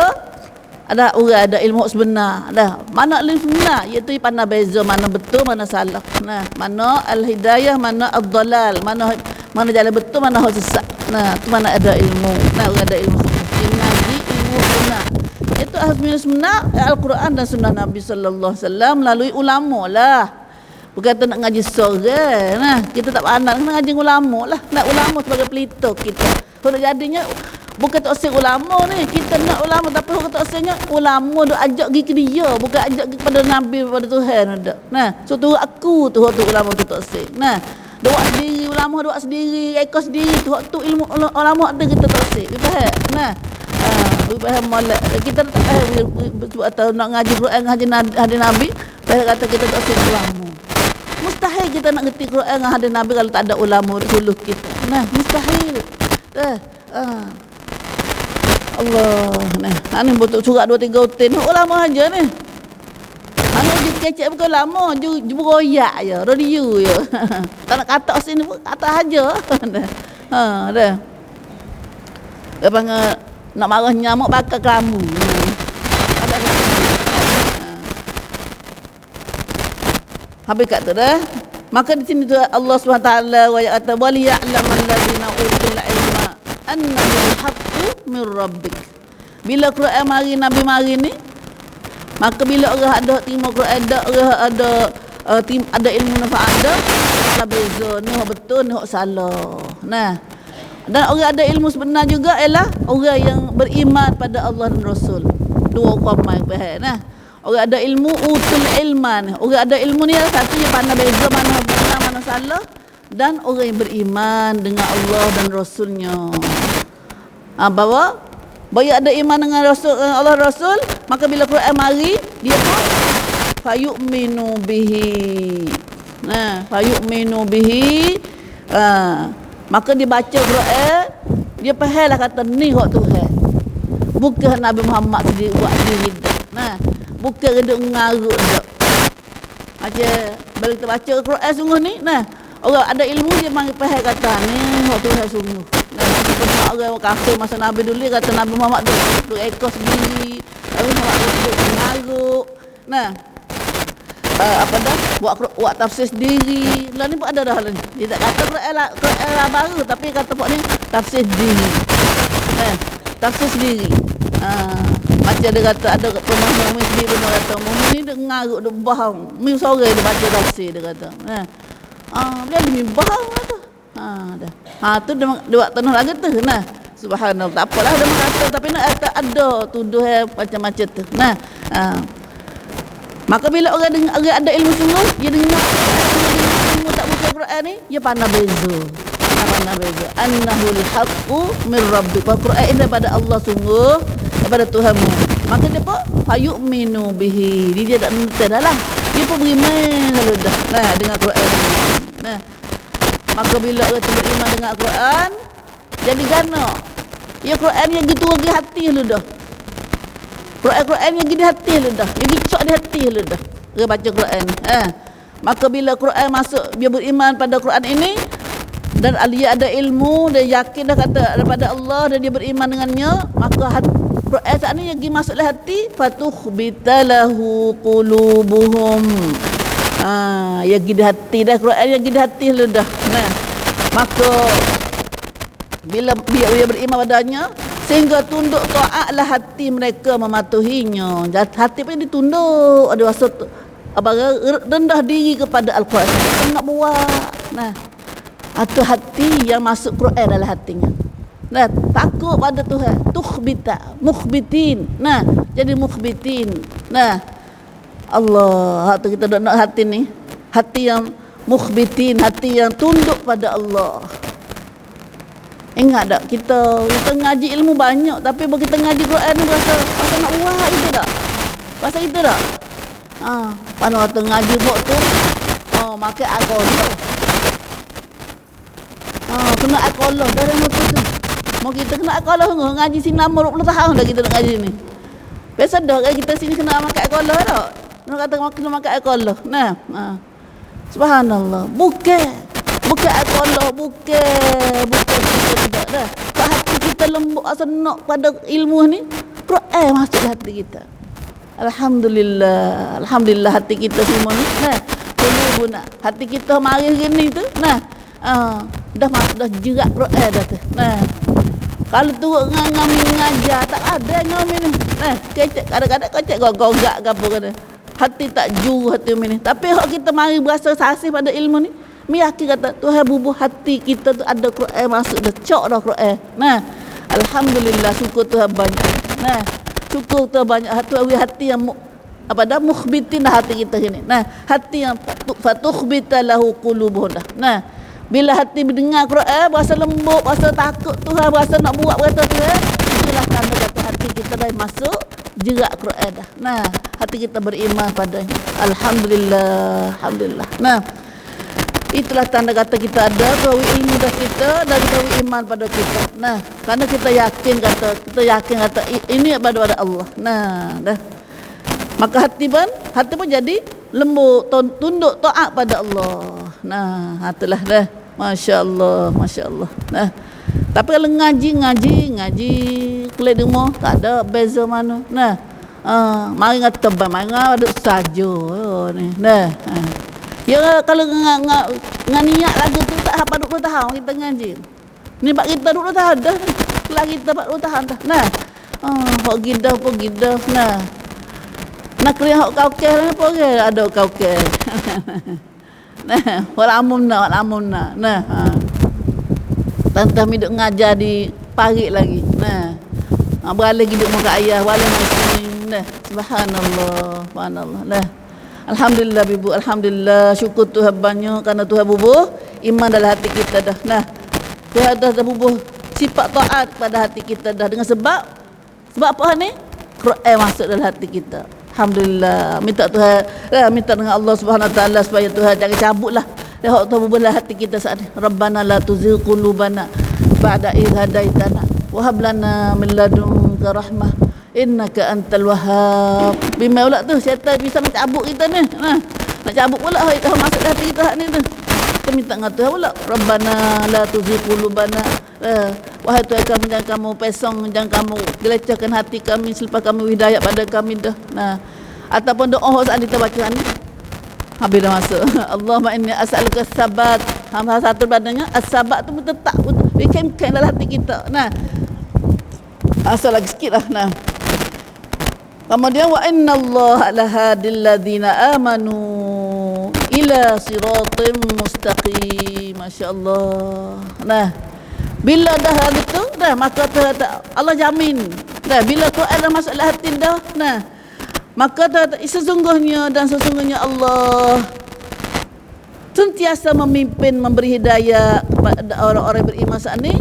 ada orang ada ilmu sebenar. Dah. Mana ilmu sebenar iaitu pandai beza mana betul mana salah. Nah, mana al-hidayah mana ad-dhalal, mana jalan betul mana hal sesat. Nah, tu mana ada ilmu. Nah, orang ada ilmu. Dia ngaji ilmu benar. Itu ilmu sebenar Al-Quran dan sunnah Nabi sallallahu alaihi wasallam melalui ulama lah. Bukan tu nak ngaji seorang. Nah, kita tak pandai kena ngaji ulama lah. Nak ulama sebagai pelita kita. Kalau jadinya bukan tak usah ulama ni. Kita nak ulama tapi orang tak usahnya ulama duk ajak pergi ke dia, bukan ajak pergi kepada Nabi kepada Tuhan ada. Nah, so tu aku tu ulama tu tak usah. Nah, doa sendiri ulama doa sendiri, ekor sendiri tu ilmu ulama ada kita tak usah. Kita faham. Nah, faham molek. Kita tak faham atau nak ngaji Quran ngaji hadis Nabi, saya kata kita tak usah ulama. Mustahil kita nak ngerti Quran dengan hadis Nabi kalau tak ada ulama dulu kita. Nah, mustahil. Allah. Nah, ni betul surat 2-3 utin ulama aja ni. Hanya je kecek bukan lama, je beroyak je, radio je. Tak nak kata sini pun kata aja. Dah. Dia panggil nak marah nyamuk bakar kelambu. Habis kata dah. Maka di sini tu Allah SWT kata wali ya'lamal ladzina utul ilma annahu al-haqqu min rabbik. Bila Quran mari Nabi mari ni, maka bila orang ada terima Quran orang ada ilmu nafa'at ada beza ni hak betul ni hak salah. Nah, dan orang ada ilmu sebenar juga ialah orang yang beriman pada Allah dan Rasul. Dua umpama faham. Nah, orang ada ilmu utul ilman. Orang ada ilmu ni satu yang pandai beza mana benar mana salah, dan orang yang beriman dengan Allah dan Rasulnya. Bahawa ada iman dengan Rasul Allah Rasul, maka bila Quran mari dia pun fayu'minu bihi. Nah, fayu'minu bihi. Maka dia baca Quran, dia fahamlah kata ni hak Tuhan. Bukan Nabi Muhammad sendiri buat diri dah. Nah, bukan dia ngarut dak. Aja bila kita baca Quran sungguh ni, nah, orang ada ilmu dia memang faham kata ni hak Tuhan sungguh. Nah, orang kafir masa Nabi dulu kata Nabi Muhammad duk ekor sendiri, Nabi Muhammad duk ngarut. Nah, buat tafsir sendiri. Lah ni pun ada dah lah ni. Dia tak kata Quran baru tapi kata pok ni tafsir sendiri. Tafsir sendiri. Macam dia kata ada pemahaman mumi sendiri dia kata mumi ni dia ngarut dia bahang. Mi sore dia baca tafsir dia kata. Dia demi bahang kata. Dah. Tu dia buat tanah lagi tu. Nah, subhanallah. Tak apalah dia kata tapi nak ada tuduh macam-macam tu. Nah, maka bila orang ada ilmu sungguh, dia dengar ilmu tak buka Quran ni, dia pandai beza. Pandai beza. Annahul haqqu min rabbik. Quran ini daripada Allah sungguh, daripada Tuhanmu. Maka dia pun fayu'minu bihi. Dia tak minta dah lah. Dia pun beriman lalu dah. Nah, dengan Quran ni. Nah, maka bila orang tu beriman dengan Quran, jadi gana. Ya Quran yang gitu pergi hati lu dah. Quran yang di hati lu dah. Yang dicok di hati lu dah. Dia baca Quran. Maka bila Quran masuk, dia beriman pada Quran ini, dan dia ada ilmu, dia yakin dah kata daripada Allah dan dia beriman dengannya, maka Quran saat ni yang masuk dalam hati, fatukhbitalahu qulubuhum. Yang di hati dah Quran yang di hati lu dah. Nah, maka bila dia beriman padanya, sehingga tunduk taatlah hati mereka mematuhinya. Hati pun ditunduk, ada rasa rendah diri kepada Al-Quran. Nak buat. Nah, atau hati yang masuk Quran dalam hatinya. Nah, takut pada Tuhan. Tukhbita, mukhbitin. Nah, jadi mukhbitin. Nah, Allah, hati kita nak hati ni, hati yang mukhbitin, hati yang tunduk pada Allah. Ingat tak kita ngaji ilmu banyak tapi bila kita ngaji Quran ni rasa nak buat itu tak? Rasa itu tak? Pada waktu ngaji buat tu makan alkohol. Kena alkohol dari motor tu. Mau kita kena alkohol ngaji sini 20 tahun dah kita nak ngaji ni. Biasa dah kita sini kena makan alkohol tak? Nak kata kena makan air kolah. Nah, subhanallah. Bukan air kolah, bukan tidak dah. Kalau hati kita lembut senok pada ilmu ni, Quran masuk hati kita. Alhamdulillah hati kita semua ni. Nah, qulubuna. Hati kita mari gini tu. Nah, dah jerak Quran dah tu. Nah, kalau turut ngami ngajar tak ada ngami ni. Nah, kecek kadang-kadang kecek gogak ke apa kata. Hati tak juru hati ni. Tapi kalau kita mari berasa sasih pada ilmu ni, yakin kata Tuhan bubuh hati kita tu ada Quran masuk dah cok dah Quran. Nah, alhamdulillah syukur Tuhan banyak. Nah, syukur Tuhan banyak hati yang mukhbitin hati kita ni. Nah, hati yang fatukhbita lahu qulubuhum dah. Nah, bila hati mendengar Quran, berasa lembut, berasa takut Tuhan, berasa nak buat berkata Tuhan, itulah tanda kata hati kita dah masuk jerak Quran dah. Nah, hati kita beriman padanya. Alhamdulillah. Nah, itulah tanda kata kita ada tahu ilmu dah kita dan tahu iman pada kita. Nah, kerana kita yakin kata ini pada Allah. Nah, dah. Maka hati pun jadi lembut, tunduk taat pada Allah. Nah, itulah dah. Masya Allah. Nah, tapi kalau ngaji kulit di rumah tak ada beza mana. Nah, mari ngata mari ada saja ni. Nah, ya kalau dengan niat lagu tu tak apa 20 tahun kita ngaji. Ni bab kita 20 tahun dah. Kelas kita 40 tahun dah. Nah, hok gidah. Nah. Nak kira hok kau ke apa ke? Ada kau ke. Nah, walamunna. Nah, tantah miduk ngajar di pagi lagi. Nah, beralih hidup muka ayah wala muslim. Nah, subhanallah. Nah, alhamdulillah ibu, alhamdulillah syukur Tuhan banyak kerana Tuhan bubuh iman dalam hati kita dah. Nah, Tuhan dah bubuh sifat taat pada hati kita dah dengan sebab apa ni? Quran masuk dalam hati kita. Alhamdulillah. Minta dengan Allah Subhanahu Wa Taala supaya Tuhan jangan cabutlah dah Tuhan bubuh dalam hati kita saat ni. Rabbana la tuzigh qulubana ba'da idh hadaitana wa hab lana min ladunka rahmah innaka antal wahhab. Bima pula tu syaitan bisa nak cabut kita ni. Nak cabut pula kita masuk hati kita ni tu. Kita minta dengan Tuhan pula. Rabbana la tuzigh qulubana. Wahai Tuhan kami, jangan kamu pesong, jangan kamu gelecahkan hati kami selepas kamu hidayah pada kami dah. Nah, ataupun doa saat kita baca ni habis dah masuk. Allahumma inni as'aluka sabat. Satu badannya as-sabat tu tetap kempen dalam hati kita. Nah, asal lagi sikit lah. Nah, kemudian wa inna Allah ala hadil ladzina amanu ila siratim mustaqim. Masya-Allah. Nah, bila dah gitu dah maka Allah jamin. Dah bila Quran dah masuk dalam hati dah. Nah, maka sesungguhnya Allah sentiasa memimpin, memberi hidayah kepada orang-orang beriman saat ini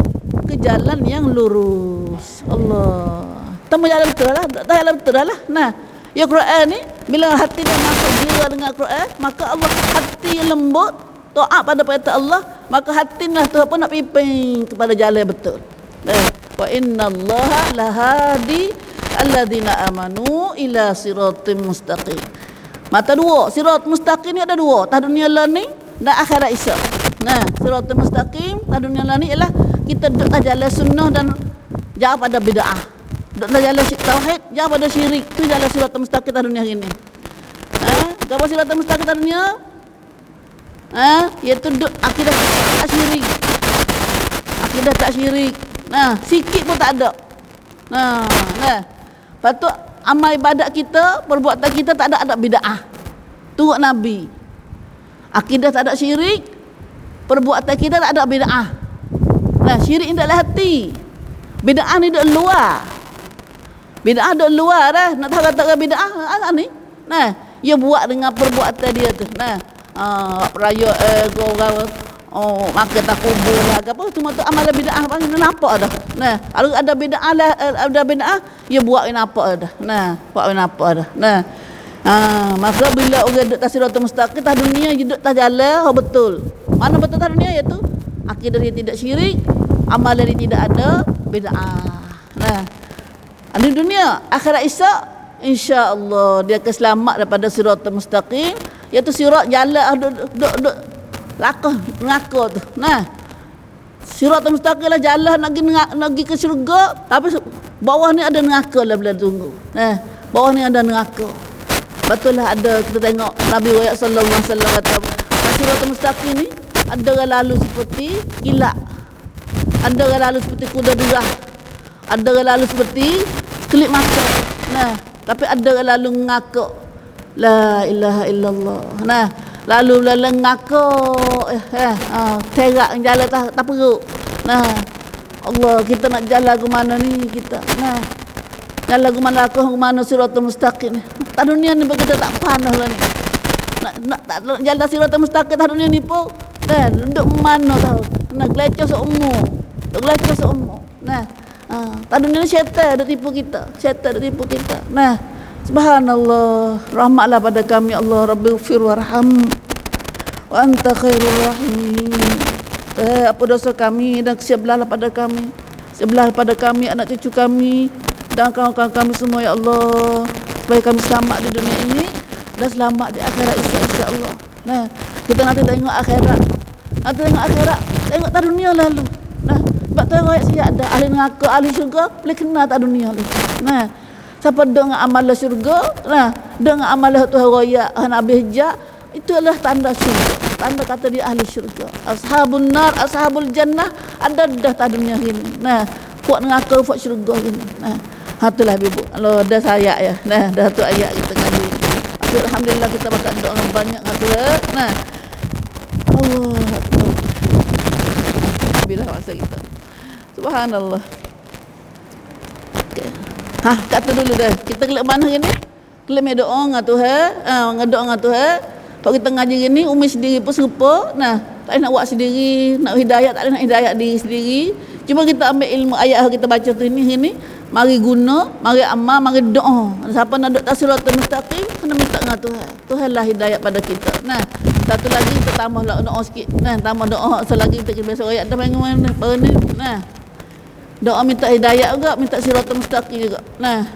ke jalan yang lurus. Allah. Temu jalan betul lah, tak jalan betul lah. Nah, ya Quran ni bila hati dia masuk jiwa dengan Quran, maka Allah hati yang lembut, taat pada perintah Allah, maka hatilah Tuhan pun nak pimpin kepada jalan yang betul. Wa innallaha lahadi alladzina amanu ila siratim mustaqim. Mata dua, sirat mustaqim ni ada dua, tah dunia lah ni dan akhirat esok. Nah, siratim mustaqim tah dunia lah ni ialah kita duduk atas jalan sunnah dan jauh pada bid'ah. Duduk atas jalan tauhid, jauh pada syirik. Tu jalan siratim mustaqim tah dunia ini. Apa siratim mustaqim tah dunia? Iaitu akidah tak syirik. Akidah tak syirik. Nah, sikit pun tak ada. Nah. Patut amal ibadat kita, perbuatan kita tak ada bid'ah. Turut Nabi. Akidah tak ada syirik, perbuatan kita tak ada bid'ah. Nah, syirik ni dalam hati. Bid'ah ni duduk luar. Bid'ah duduk luar dah. Nak tahu kata bid'ah ni. Nah, dia buat dengan perbuatan dia tu. Nah, raya makan tak kubur lah ke apa, cuma tu amalan bid'ah apa nampak dah. Nah, kalau ada bid'ah lah, ada bid'ah dia buat nampak dah. Nah, buat nampak dah. Nah, maka bila orang duduk siratal mustaqim tah dunia duduk tah jalan betul. Mana betul tah dunia iaitu akidah dia tidak syirik, amalan dia tidak ada bid'ah. Nah, di dunia akhirat esok insya-Allah dia akan selamat daripada siratal mustaqim, iaitu sirat jalan duk lakah neraka tu. Nah, siratal mustaqim lah jalan nak pergi ke syurga, tapi bawah ni ada neraka lah bila tunggu. Nah, bawah ni ada neraka. Betul lah ada, kita tengok Nabi sallallahu alaihi wasallam kata siratal mustaqim ni ada orang lalu seperti kilat, ada orang lalu seperti kuda derah, ada orang lalu seperti kelip mata. Nah, tapi ada orang lalu ngakak la ilaha illallah. Nah, lalu ngakak terak jalan tak perut. Nah, Allah, kita nak jalan ke mana ni kita? Nah, jalan ke mana siratal mustaqim ni? Tak dunia ni kita tak panas lah ni. Nak jalan siratal mustaqim tak dunia ni pun. Nah, duduk mana tahu? Nak geleceh seumur. Nah, tak dunia ni syaitan dah tipu kita. Nah, subhanallah, rahmatlah pada kami Allah, Rabbighfir warham wa anta khairur rahimin. Apa dosa kami dan kesiaplah pada kami, anak cucu kami dan kawan-kawan kami semua ya Allah, supaya kami selamat di dunia ini dan selamat di akhirat insya-Allah. Nah, kita nanti tengok akhirat. Tengok tak dunia lalu. Nah, sebab tu ayat saya ada ahli neraka, ahli syurga boleh kenal tak dunia lalu. Nah, siapa dengar amal syurga, nah, dengar amal Tuhan raya Nabi hijab, itu adalah tanda syurga. Tanda kata dia ahli syurga. Ashabun nar, ashabul jannah ada dah tak dunia ini. Nah, puak neraka, puak syurga ini. Nah, itulah ibu. Kalau dah saya ya. Nah, dah tu ayat kita ngaji. Alhamdulillah kita baca doa banyak hatulah. Nah, Allah bila masa kita. Subhanallah. Okay. Kata dulu dah. Kita kelak mana ni? Kelak doa dengan Tuhan, ngadoa dengan Tuhan. Kalau kita ngaji gini, umi sendiri pun serupa. Nah, tak nak buat sendiri, nak hidayah, tak nak hidayah diri sendiri. Cuma kita ambil ilmu ayat yang kita baca tu ini, mari guna, mari amal, mari doa. Siapa nak duduk siratal mustaqim, kena minta dengan Tuhan. Tuhan lah hidayah pada kita. Nah, satu lagi kita tambah doa sikit. Nah, tambah doa selagi kita biasa ayat dah mana. Nah, doa minta hidayah juga, minta siratal mustaqim juga. Nah,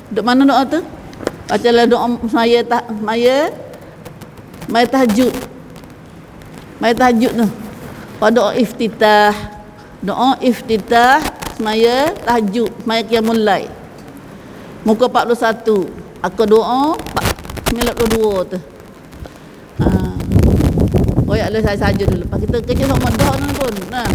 duduk mana doa tu? Bacalah doa Maya tahajud tu. Pada doa iftitah semaya tahajud, semaya qiyamul lail. Muka 41. Aku doa 92 tu. Koyak saya saja dulu. Lepas kita kerja sama doa pun. Nah.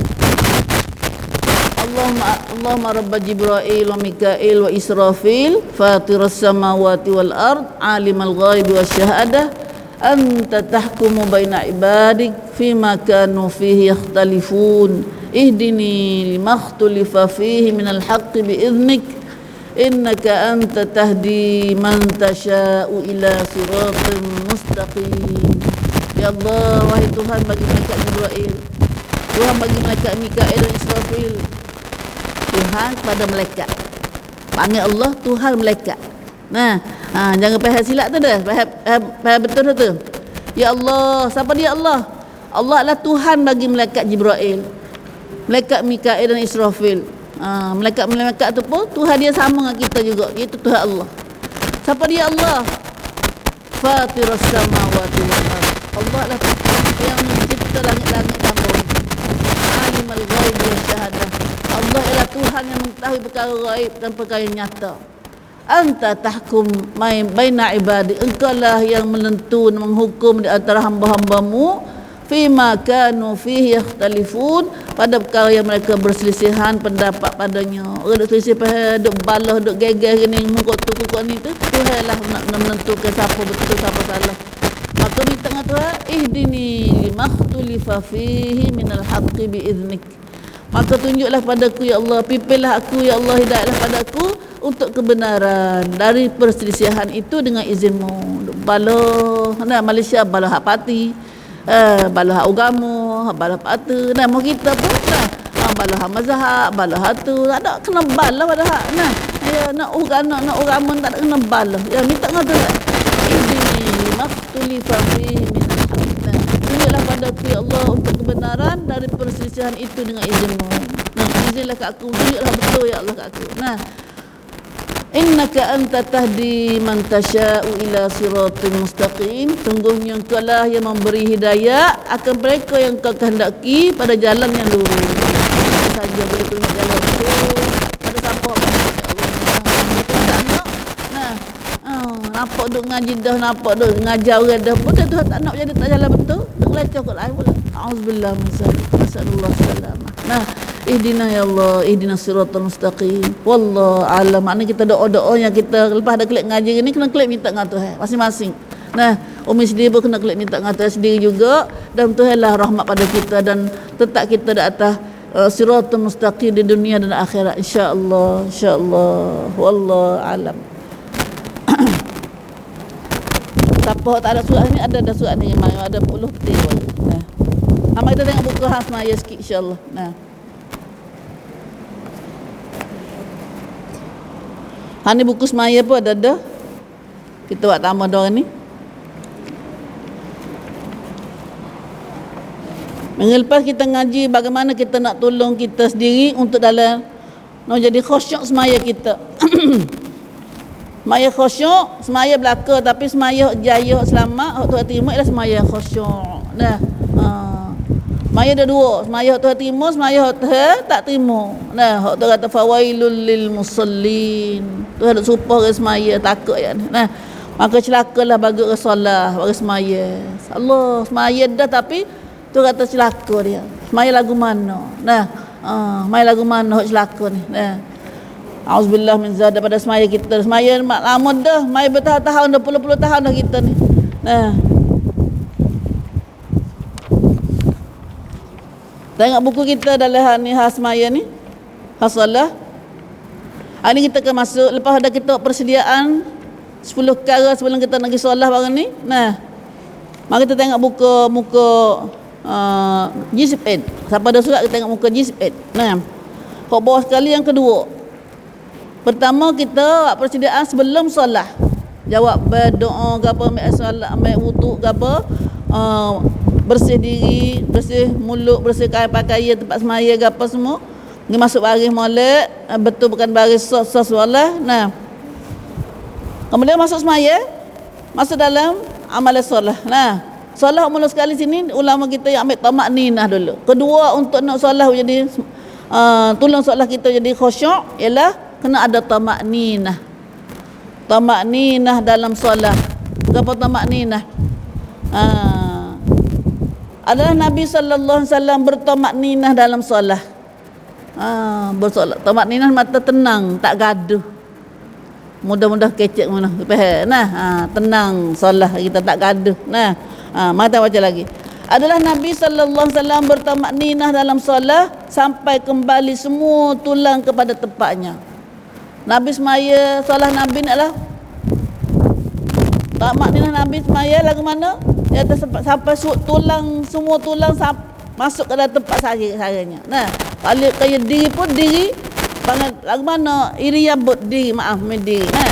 Allahumma rabb Jibril wa Mikail wa Israfil, fatiras samawati wal ard, alimal ghaibi wasyahadah, anta tahkumu baina ibadik fima kanu fihi yakhtalifun, ihdini lima ikhtalafa fihi minal haqqi biiznik, innaka anta tahdi man tasha'u ila siratin mustaqim. Ya Allah, wahai Tuhan bagi malaikat Jibril, Tuhan bagi malaikat Mikail dan Israfil. Tuhan kepada malaikat. Panggil Allah Tuhan malaikat. Nah, jangan faham silap tu dah. Faham betul tu. Ya Allah, siapa dia Allah? Allah adalah Tuhan bagi malaikat Jibril, malaikat Mikail dan Israfil. Malaikat tu pun Tuhan dia sama dengan kita juga, iaitu Tuhan Allah. Siapa dia Allah? Fatiras samawati wal ard. Allah lah yang mencipta langit-langit dan bumi. Alimul ghaibi wasyahadah. Allah ialah Tuhan yang mengetahui perkara gaib dan perkara nyata. Anta tahkum baina ibadi. Engkau lah yang menentu dan menghukum di antara hamba-hambamu fima kanu fihi yakhtalifun, pada perkara yang mereka berselisihan pendapat padanya. Duk selisih duk balah, duk geger gini, mengkotu kukuan itu. Tuhan lah nak menentukan siapa betul siapa salah. Maka minta dengan Tuhan, ihdini limakhtulifa fihi minal haqqi biiznik. Maka tunjuklah padaku ya Allah, pimpinlah aku ya Allah, hidayahlah padaku untuk kebenaran dari perselisihan itu dengan izinmu. Balah, nah Malaysia balah hak parti, balah hak agama, balah parti. Nah mau kita pun balah hak mazhab, balah hak tu, tak ada kena balah pada hak. Nah, ya nak agama tak ada kena balah. Ya minta dengan Tuhan. Ini maftulifa fihi min al-haq. Tunjuklah padaku ya Allah untuk kebenaran dari perselisihan itu dengan izinmu. Nah, izinlah kat aku, tunjuklah betul ya Allah kat aku. Nah, Innaka anta tahdi man tasha'u ila siratin mustaqim. Sungguhnya engkau lah yang memberi hidayah akan mereka yang kau kehendaki pada jalan yang lurus. Saja boleh tunjuk jalan itu. Ada siapa kan? Tak nak. Nampak duk ngaji dah, nampak duk ngajar orang dah. Betul Tuhan tak nak jadi tak jalan betul. Duk leceh kat lain pula. Auzubillah min zalik. Nasallallahu salamah. Nah, ihdina ya Allah, ihdina siratal mustaqim. Wallahu alam. Maknanya kita doa-doa yang kita lepas dah klik ngaji ni kena klik minta dengan Tuhan masing-masing. Nah, Umi sendiri pun kena klik minta dengan Tuhan sendiri juga, dan Tuhan lah rahmat pada kita dan tetap kita di atas siratal mustaqim di dunia dan akhirat, insya-Allah, insya-Allah. Wallahu alam. Siapa tak ada surat ni, ada surat ni memang ada 10 petik. Nah. Hama kita tengok buku khas maya sikit insya-Allah. Nah. Ni buku semaya pun ada. Kita buat tambah dah ni. Lepas kita ngaji bagaimana kita nak tolong kita sendiri untuk dalam nak jadi khusyuk semaya kita. Semaya khusyuk, semaya belaka tapi semaya jaya selamat hak Tuhan terima ialah semaya khusyuk. Dah. Semaya ada dua, semaya hak Tuhan terima, semaya hak Tuhan tak terima. Nah, hak Tuhan kata fawailul lil musallin. Tuhan ada supah orang semaya takut ya. Nah, maka celakalah bagi orang solat, bagi semaya. Allah, semaya dah tapi tu kata celaka dia. Semaya lagu mana? Nah, semaya lagu mana hak celaka ni? Nah. Auzubillah min zalik daripada semaya kita. Semaya lama dah, semaya bertahun-tahun dah, puluh-puluh tahun dah kita ni. Nah. Tengok buku kita dalam ni khas semaya ni. Khas solat. Hari ni kita akan masuk lepas ada kita persediaan 10 perkara sebelum kita nak pergi solat barang ni. Nah. Mari kita tengok buku muka juz 8. Siapa ada surat kita tengok muka juz 8. Nah. Kau bawah sekali yang kedua. Pertama kita buat persediaan sebelum solat. Jawab berdoa ke apa, ambil solat, ambil wuduk ke apa, bersih diri, bersih mulut, bersih pakaian tempat semaya ke apa semua. Ni masuk baris molek, betul bukan baris solat. Nah. Kemudian masuk semaya, masuk dalam amalan solat. Nah, solat mula sekali sini ulama kita yang ambil tamak ninah dulu. Kedua untuk nak solat jadi tolong solat kita jadi khusyuk ialah kena ada tamak ninah. Tamak ninah dalam solat. Apa tamak ninah? Adalah Nabi sallallahu alaihi wasallam bertamak ninah dalam solat. Bersolat. Tamak ninah mata tenang, tak gaduh. Mudah-mudah kecek mana. Nah, tenang solat kita tak gaduh. Nah, mata baca lagi. Adalah Nabi sallallahu alaihi wasallam bertamak ninah dalam solat sampai kembali semua tulang kepada tempatnya. Nabi semaya solat Nabi ni adalah tamak ninah Nabi semaya lagu mana? Dia sampai tulang, semua tulang masuk ke dalam tempat saranya. Nah, kalau kaya diri pun diri lagu mana? Iri yabut diri, maaf diri. Nah,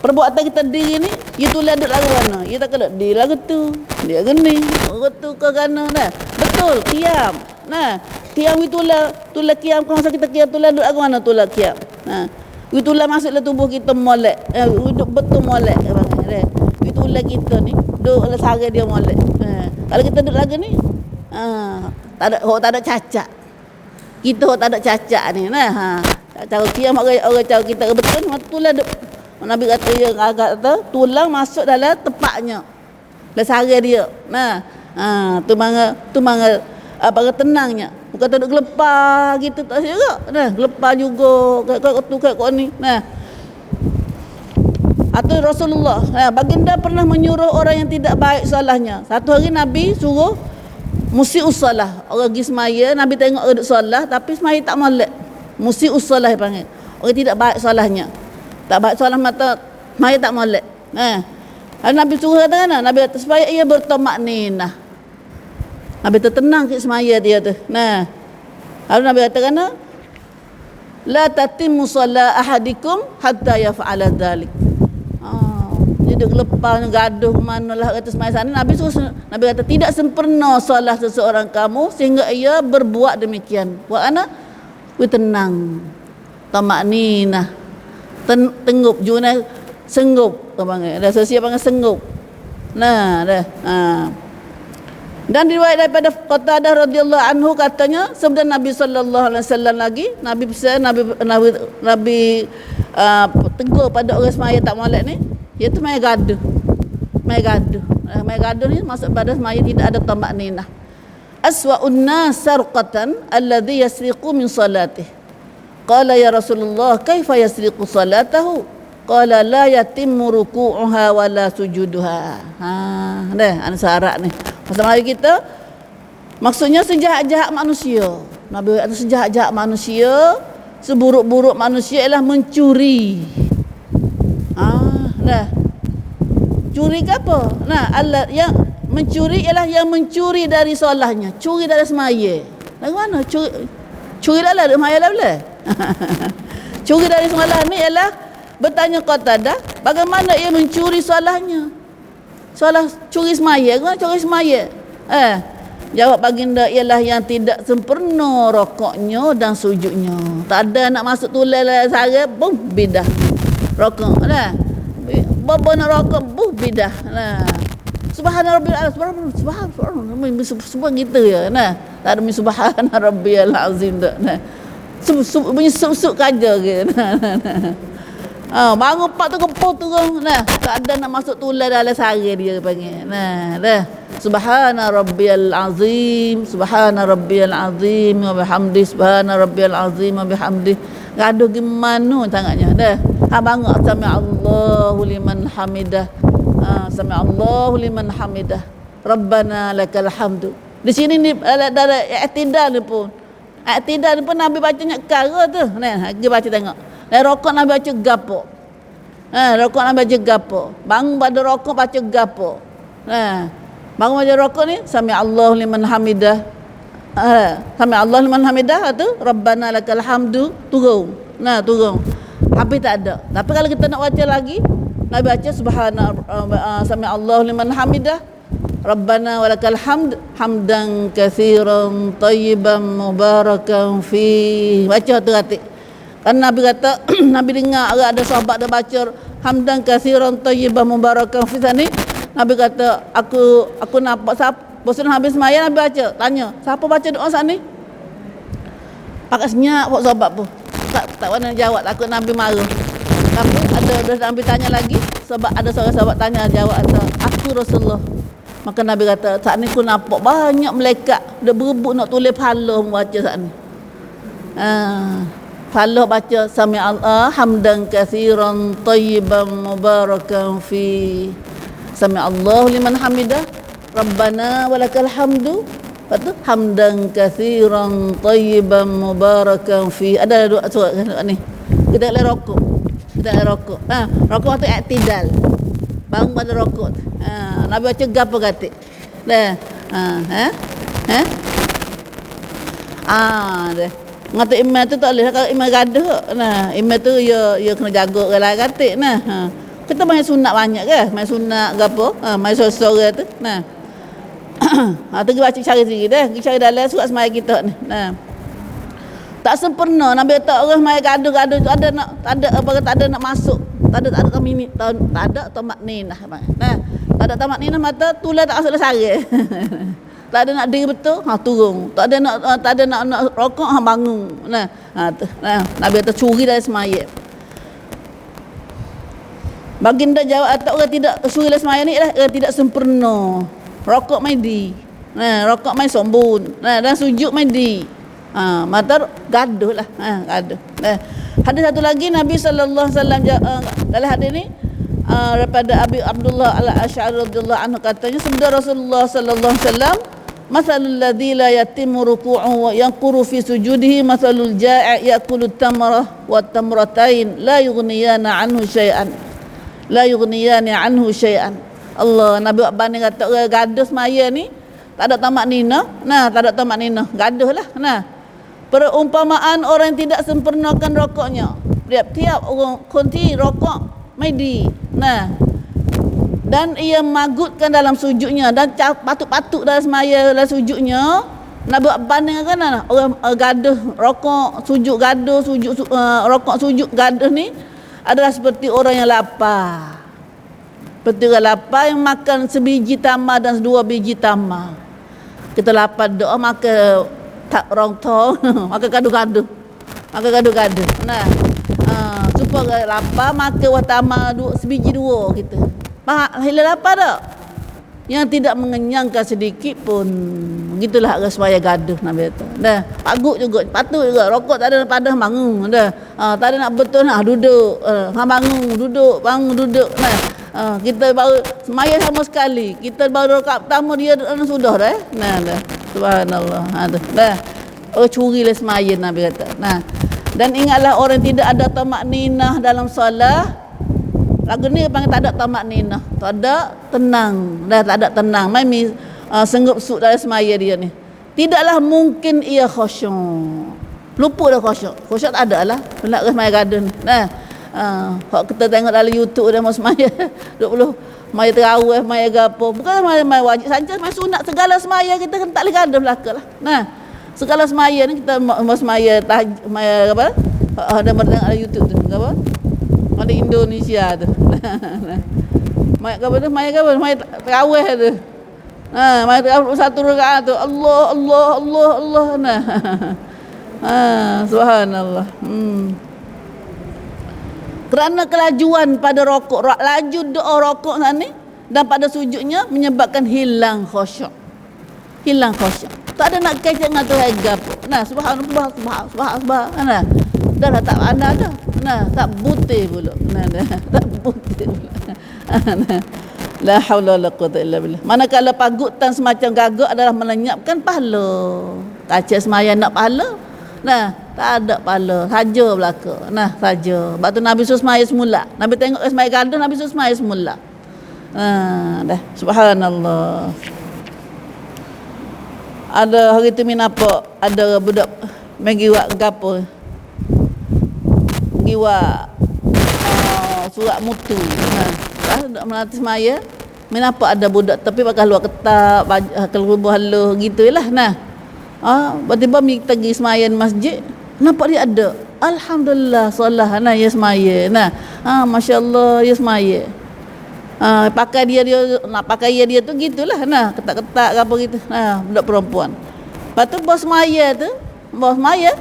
perbuatan kita diri ni itu duduk lagu mana? Ia tak kena diri lagu tu. Dia gini, tu ke kana. Nah, betul kiam. Nah, kiam itulah tulah kiam kalau kita kiam tulah duduk lagu mana tulah kiam. Nah, itulah masuklah tubuh kita molek. Hidup betul molek bang. Itulah kita ni duduk ala sara dia molek. Kalau kita duduk lagu ni tak ada cacat. Kita tak ada cacat ni. Nah, cara kiam orang cara kita betul itulah Nabi kata dia kata tulang masuk dalam tempatnya. Dalam sara dia. Nah, tu manga apa tenangnya. Bukan tak duk gelepar gitu tak juga. Nah, gelepar juga kau ni. Nah. Atau Rasulullah, baginda pernah menyuruh orang yang tidak baik salahnya. Satu hari Nabi suruh musi'us salah. Orang pergi semaya, Nabi tengok orang duk solat tapi semaya tak molek. Musi'us salah panggil. Orang tidak baik salahnya. Tak baik salah mata semaya tak molek. Nabi suruh kata kan? Nabi kata supaya ia bertamak ninah. Nabi tertenang ke semaya dia tu. Nah. Lalu Nabi kata kan? La tatimmu salat ahadikum hatta yaf'ala dzalik. Dia duk lepasnya gaduh manalah kata semaya sana. Nabi kata tidak sempurna solat seseorang kamu sehingga ia berbuat demikian. Buat ana? Ku tenang. Tamak ninah. Tengup juna senggup panggil. Dah sesia panggil senggup. Nah, dah. Dan riwayat daripada Qatadah radhiyallahu anhu katanya sebelum Nabi sallallahu alaihi wasallam lagi Nabi pesan Nabi tegur pada orang semaya tak molek ni iaitu mai gaduh. Mai gaduh ni maksud pada semaya tidak ada tamak ninah. Aswa'un nas sarqatan alladhi yasriqu min salatih. Qala ya Rasulullah kaifa yasriqu salatahu? Qala la yatimmu ruku'uha wa la sujuduha. Dah ana syarat ni. Masa mari kita maksudnya sejahat-jahat manusia. Nabi kata sejahat-jahat manusia, seburuk-buruk manusia ialah mencuri. Dah. Curi ke apa? Nah, Allah yang mencuri ialah yang mencuri dari solahnya, curi dari semaya. Bagaimana? Curi dalam semaya lah boleh. Curi dari solah ni ialah bertanya Qatadah, bagaimana ia mencuri solahnya? Solah curi semaya, kan curi semaya. Jawab baginda ialah yang tidak sempurna rokoknya dan sujudnya. Tak ada nak masuk tulai lah sara, bum bidah. Rokok dah. Bapa nak rokok, bidah. Nah. Subhana rabbiyal azim. Subhan kita ya. Nah. Tak ada subhana rabbiyal azim dak. Nah. Bunyi sub kaja ke. Bangun pak tu keput tu. Nah, tak ada nak masuk tulai dalam sara dia panggil. Nah, dah. Subhana rabbiyal azim, subhana rabbiyal azim wa bihamdi, subhana rabbiyal azim wa bihamdi. Gaduh gimana tangannya dah. Bangun sami Allahu liman hamidah. Sami Allahu liman hamidah. Rabbana lakal hamdu. Di sini ni dari i'tidal ni pun. I'tidal ni pun Nabi bacanya kara tu. Nah, dia baca tengok. Dan rokok Nabi baca gapo. Rokok Nabi baca gapo. Bangun pada rokok baca gapo. Bangun baca rokok ni sami Allahu liman hamidah. Sami Allahu liman hamidah tu Rabbana lakal hamdu turun. Nah, turun. Habis tak ada. Tapi kalau kita nak baca lagi, Nabi baca subhana sami Allahu liman hamidah. Rabbana walakal hamd hamdan katsiran tayyiban mubarakan fi. Baca tu hati. Kan Nabi kata Nabi dengar ada sahabat dia baca hamdan katsiran tayyiban mubarakan fi sini. Nabi kata aku nampak siapa bosan habis semaya Nabi baca. Tanya, siapa baca doa saat ni? Pakat senyap buat sahabat pun. Tak mana jawab, takut Nabi marah. Tapi ada Nabi tanya lagi, sebab ada seorang sahabat tanya jawab kata, aku Rasulullah. Maka Nabi kata, saat ni aku nampak banyak malaikat dia berebut nak tulis pahala membaca saat ni. Pahala baca sami Allah hamdan katsiran tayyiban mubarakan fi. Sami Allah liman hamidah. Rabbana walakal hamdu. Lepas tu hamdan katsiran tayyiban mubarakan fi. Ada dua surat ni. Kita boleh rokok. Rokok tu i'tidal. Bangun pada rokok. Nabi baca gapo kata. Dah. Dah. Ngata imam tu tak boleh kalau imam gaduh. Nah, imam tu ya kena jaga orang kata. Nah. Kita main sunat banyak ke? Main sunat gapo? Main sore tu. Nah. Tu baca cari sendiri dah. Kita cari dalam surat semaya kita ni. Nah. Tak sempurna Nabi tak orang mai gaduh-gaduh tu ada nak tak ada nak masuk. Tak ada tamini tak ada tamak ninah. Nah, tak ada tamak ninah mata tulah tak masuk sare. Tak ada nak diri betul, turun. Tak ada nak rokok, bangun. Nah, Nabi kata curi dari semaya. Baginda jawab tak orang tidak curi dari semaya ni ialah tidak sempurna. Rokok mai di. Nah, rokok mai sombun. Nah, dan sujud mai di. Mata gaduh lah. Gaduh. Hadis satu lagi Nabi sallallahu alaihi wasallam dalam hadis ni daripada Abi Abdullah Al-Asy'ari radhiyallahu anhu katanya sabda Rasulullah sallallahu alaihi wasallam masalul ladzi la yatimmu ruku'uhu wa yanquru fi sujudihi masalul ja'i ya'kulu at-tamrah wa at-tamratain la yughniyana anhu syai'an. La yughniyani anhu syai'an. Allah Nabi banding kata orang gaduh semaya ni tak ada tamak nina. Nah, tak ada tamak nina. Gaduh lah. Nah. Perumpamaan orang yang tidak sempurnakan rokoknya. Tiap-tiap orang konti rokok medi. Nah. Dan ia magutkan dalam sujudnya dan patuk-patuk dalam semaya dalam sujudnya. Nabi banding kan orang gaduh rokok, sujud gaduh, rokok sujud gaduh ni adalah seperti orang yang lapar. Seperti orang lapar yang makan sebiji tamar dan 2 biji tamar. Kita lapar doa makan tak rontong, makan gaduh-gaduh. Makan gaduh-gaduh. Nah, supaya lapar makan wah tamar sebiji 2 kita. Hilang lapar tak? Yang tidak mengenyangkan sedikit pun. Begitulah agak semaya gaduh Nabi kata. Dah, pagut juga, patut juga. Rokok tak ada padah bangun. Dah. Tak ada nak betul nak duduk. Bangun, duduk. Nah. Kita baru semaya sama sekali. Kita baru rakaat pertama dia sudah dah. Nah, dah. Subhanallah. Dah. Curilah semaya Nabi kata. Nah. Dan ingatlah orang tidak ada tamak ninah dalam solat. Lagu ni panggil tak ada tamak ninah. Tak ada tenang. Dah tak ada tenang. Mai senggup suk dalam semaya dia ni. Tidaklah mungkin ia khusyuk. Lupa dah khusyuk. Khusyuk tak ada lah. Nak ke semaya garden. Nah. Kalau kita tengok dalam YouTube dia mau semaya 20 semaya terawih, semaya gapo. Bukan semaya wajib saja, semaya sunat segala semaya kita kan tak boleh garden belaka lah. Nah. Segala semaya ni kita mau semaya semaya apa? Ada tengok dalam YouTube tu. Apa? Ada Indonesia tu. Mayat apa tu? Mayat apa? Mayat terawih tu. Mayat terawih 1 rakaat tu. Allah. Nah. Subhanallah. Kerana kelajuan pada rokok, laju doa rokok ni dan pada sujudnya menyebabkan hilang khusyuk. Hilang khusyuk. Tak ada nak kecek dengan Tuhan gapo. Nah, subhanallah. Nah. Dah tak ada dah. Nah, tak butir pula. Nah, tak butir pula. La haula wala quwata illa billah. Manakala pagutan semacam gagak adalah melenyapkan pahala. Kacau semaya nak pahala. Nah, tak ada pahala. Saja belaka. Nah, saja. Sebab tu Nabi suruh semaya semula. Nabi tengok semaya gaduh, Nabi suruh semaya semula. Dah. Subhanallah. Ada hari tu nampak ada budak mengiwak gapo. Giwa surat mutu. Nak melatih semaya. Nampak ada budak tapi pakai luar ketat, keluar haluh gitulah. Nah. Tiba-tiba kita pergi semaya di masjid, nampak dia ada. Alhamdulillah solah nah ya semaya. Nah. Masya-Allah ya semaya. Pakai dia nak pakai dia tu gitulah. Nah, ketat-ketat apa gitu. Nah, budak perempuan. Lepas tu bos semaya tu, maya.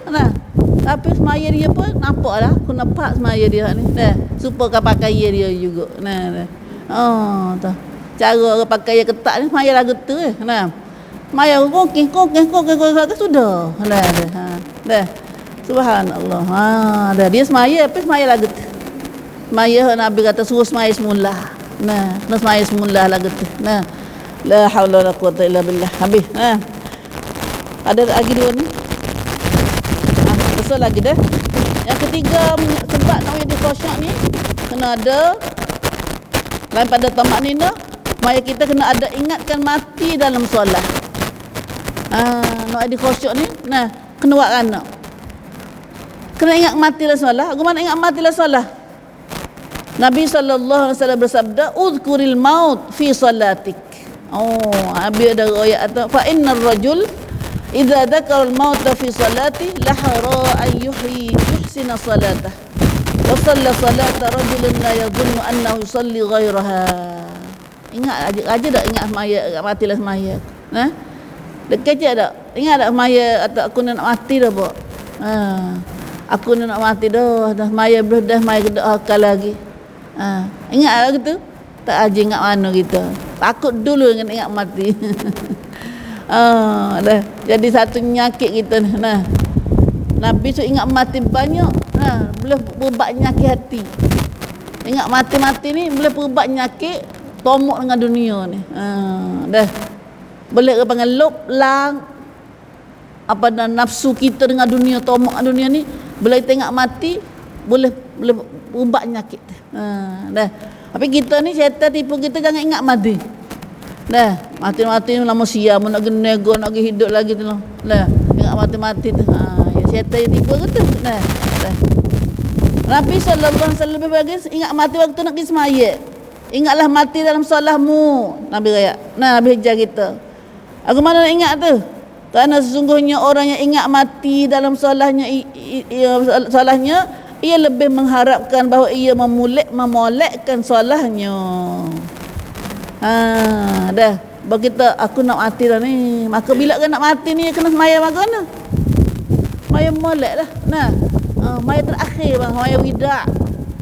Nah. Tapi semaya dia pun nampaklah, aku nampak semaya dia ni. Dah, supaya pakai dia juga. Nah. Tu. Cara orang pakai ketat ni semaya lagu tu Nah. Maya kokeng sudah. Dah. Subhanallah. Dah dia semaya apa semaya lagu tu. Semaya Nabi kata suruh semaya semula. Nah, semaya semula lagu tu. Nah. La haula wala quwata illa billah. Habis. Nah. Ada lagi 2 ni. Besar lagi dah. Yang ketiga sebab nak jadi khusyuk ni kena ada lain pada tamak nina, maya kita kena ada ingatkan mati dalam solat. Nak jadi khusyuk ni, nah, kena buat kana. Kena ingat mati dalam solat. Bagaimana ingat mati dalam solat? Nabi sallallahu alaihi wasallam bersabda, "Udhkuril maut fi salatik." Habis ada ayat tu, fa innar rajul idza dzakara al-maut fi salati lahara an yuhsina salatah. Wa shalla salata rajulin la yadhunnu annahu yusalli ghairaha. Ingat aja dak ingat semaya, mati lah semaya. Dekat je tak? Ingat tak semaya atau aku nak mati dah pak? Aku nak mati dah semaya dah semaya doakan lagi. Ingat lah gitu. Tak aja ingat mana kita. Takut dulu ingat mati. Dah jadi satu penyakit kita ni. Nah. Nabi tu ingat mati banyak. Nah, boleh berubat penyakit hati. Ingat mati-mati ni boleh berubat penyakit tomok dengan dunia ni. Dah. Boleh ke panggil lang apa dan nafsu kita dengan dunia, tomok dengan dunia ni, boleh tengok mati boleh ubat penyakit. Dah. Tapi kita ni syaitan tipu kita jangan ingat mati. Dah, mati-mati lama siam nak pergi nego, nak pergi hidup lagi tu. Dah, ingat mati-mati tu. Ya syaitan tipu kita. Dah. Nabi sallallahu alaihi wasallam bagi ingat mati waktu nak pergi semaya. Ingatlah mati dalam solatmu. Nabi kata. Nah, Nabi ajar kita. Aku mana nak ingat tu? Kerana sesungguhnya orang yang ingat mati dalam solatnya ia lebih mengharapkan bahawa ia memolekkan solahnya. Dah begitu aku nak mati dah ni. Maka bila kan nak mati ni kena semaya mana? Maya molek lah. Nah, maya terakhir bang, maya wida.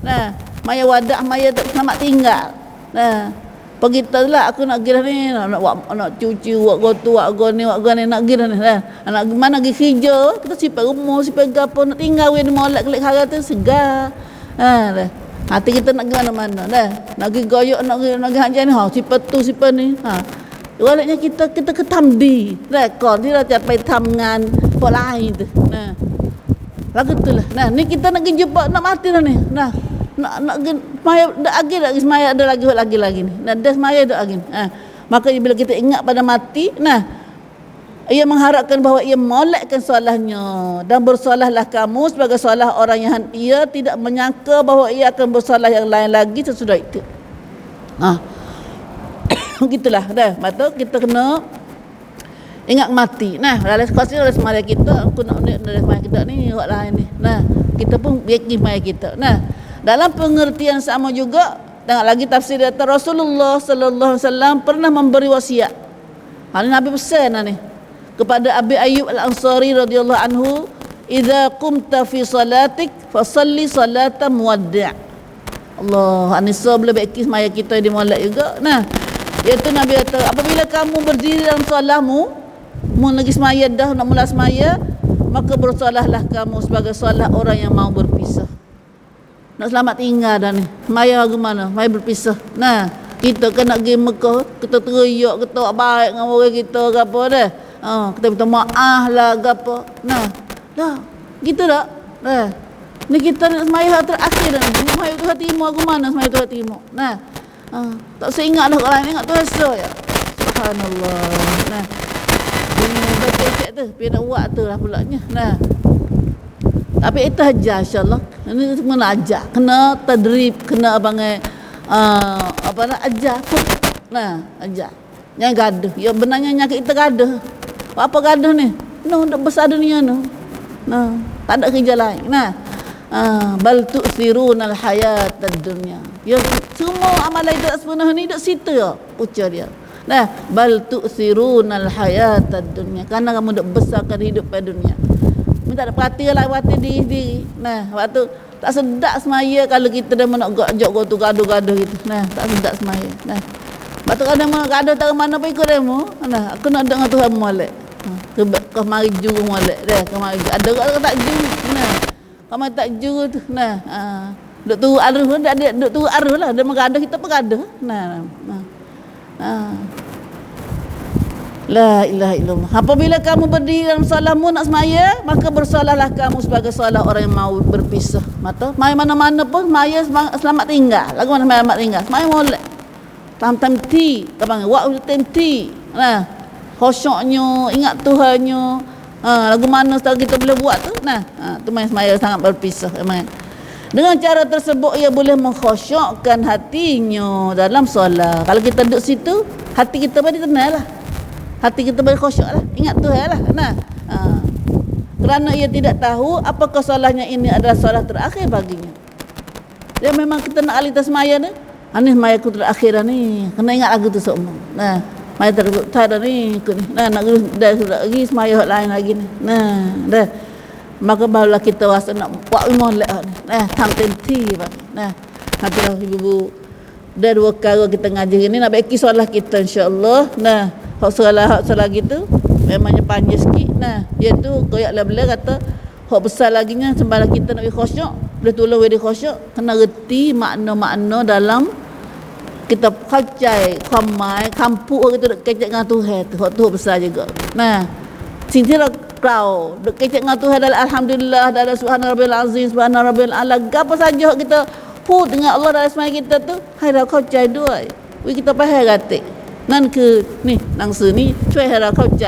Nah, maya wadah, maya tak selamat tinggal. Nah, begitulah aku nak pergi dah ni, nak cuci, buat gotu, buat ni nak pergi dah ni. Nah, nak mana pergi kerja, kita simpan rumah, simpan gapo nak tinggal we molek kelik hara tu segar. Dah. Hati kita nak pergi mana-mana dah. Nak pergi goyok, nak pergi haji ni, simpan tu, simpan ni. Walatnya kita ketamdi rekod dia capai tamngan pok lain tu. Nah. Lagu tu lah. Nah, ni kita nak pergi jumpa nak mati dah ni. Nah. Nak semaya dak lagi semaya ada lagi ni. Nah, dah semaya dak lagi. Maka bila kita ingat pada mati, nah, ia mengharapkan bahawa ia molekkan solahnya dan bersolahlah kamu sebagai solah orang yang ia tidak menyangka bahawa ia akan bersolah yang lain lagi sesudah itu. Gitulah dah. Maka kita kena ingat mati. Nah, dalam kuasa dalam semaya kita, aku nak dalam semaya kita ni hak lain ni. Nah, kita pun yakin semaya kita. Nah, dalam pengertian sama juga, tengok lagi tafsir kata Rasulullah sallallahu alaihi wasallam pernah memberi wasiat. Hal Nabi pesan ni kepada Abi Ayyub Al-Ansari radhiyallahu anhu, "Idza qumta fi salatik fasalli salatan muwaddi'." Allah, Anisa boleh baik semaya kita di molek juga. Nah, iaitu Nabi kata, apabila kamu berdiri dalam solatmu, mu lagi semaya dah nak mula semaya, maka bersolahlah kamu sebagai solat orang yang mau berpisah. Nak selamat tinggal dah ni. Semaya ke mana? Semaya berpisah. Nah, kita kan nak pergi Mekah, kita teriak, kita buat baik dengan orang kita ke apa dah. Kita minta maaf lah ke apa. Nah, dah. Gitu tak? Nah. Ni kita nak semaya terakhir dah ni. Semaya Tuhan Timur ke mana semaya Tuhan Timur? Nah. Tak usah ingat dah orang ingat tu rasa ya. Subhanallah. Nah. Ini betul tu, pergi nak buat tu lah pulaknya. Nah. Tapi itu aja insya-Allah. Ini semua nak ajar. Kena tadrib, kena abangai apa nak ajar. Nah, ajar. Jangan gaduh. Ya benarnya nyakit kita gaduh. Apa gaduh ni? Dak besar dunia no. Nah, tak ada kerja lain. Nah. Bal tu'thirunal hayatad dunya. Ya semua amalan itu sepenuh ni dak situ ya ujar dia. Nah, bal tu'thirunal hayatad dunya. Karena kamu dak besarkan hidup pada dunia. Minta ada perhatianlah waktu diri. Nah, waktu tak sedap semaya kalau kita dah nak jok tu gaduh-gaduh gitu. Nah, tak sedap semaya. Nah. Waktu kadang gaduh tak mana pun ikut demo. Nah, aku nak dengar Tuhan molek. Ke mari juru molek dah, ke mari. Ada orang tak juru. Nah. Kamu tak juru tu. Nah, duk tu aruh dah ada duk tu aruh lah. Dia mengaduh kita pengaduh. Nah. La ilaha illallah. Apabila kamu berdiri dalam solatmu nak semaya, maka bersolahlah kamu sebagai solat orang yang mau berpisah. Mata, mai mana-mana pun semaya selamat tinggal. Lagu mana selamat tinggal? Semaya molek. Tam ti, apa waktu temti. Nah, khusyuknya, ingat Tuhannya. Lagu mana setelah kita boleh buat tu? Nah, tu main semaya sangat berpisah. Dengan cara tersebut ia boleh mengkhusyukkan hatinya dalam solat. Kalau kita duduk situ, hati kita pun tenang lah. Hati kita boleh khusyuk lah. Ingat Tuhan lah. Nah, kerana ia tidak tahu apakah solahnya ini adalah solah terakhir baginya. Dia memang kita nak alih semaya ni. Ini semaya aku terakhir ni. Kena ingat lagu tu semua. Nah, semaya terakhir ni. Nah, nak dah lagi semaya lain lagi ni. Nah, dah. Maka barulah kita rasa nak buat molek ni. Nah, tam tenti bang. Nah, nanti ibu-ibu dah dua kali kita ngaji ni nak baiki solah kita insya-Allah. Nah, hak solat gitu memangnya panjang sikit. Nah, dia tu koyak lah kata hak besar laginya sembahlah kita nak khusyuk, boleh tolong we khusyuk, kena reti makna-makna dalam kita kacai, kamai, kampuk kita dek kecek dengan Tuhan tu. Hak tu besar juga. Nah, sintira kau dek kecek dengan Tuhan dalam alhamdulillah, dalam subhanarabbil azim, subhanarabbil ala, apa saja kita put dengan Allah dalam semaya kita tu, hai dah kacai dua. We kita faham kata. นั่นคือนี่หนังสือนี้ช่วยให้เราเข้าใจ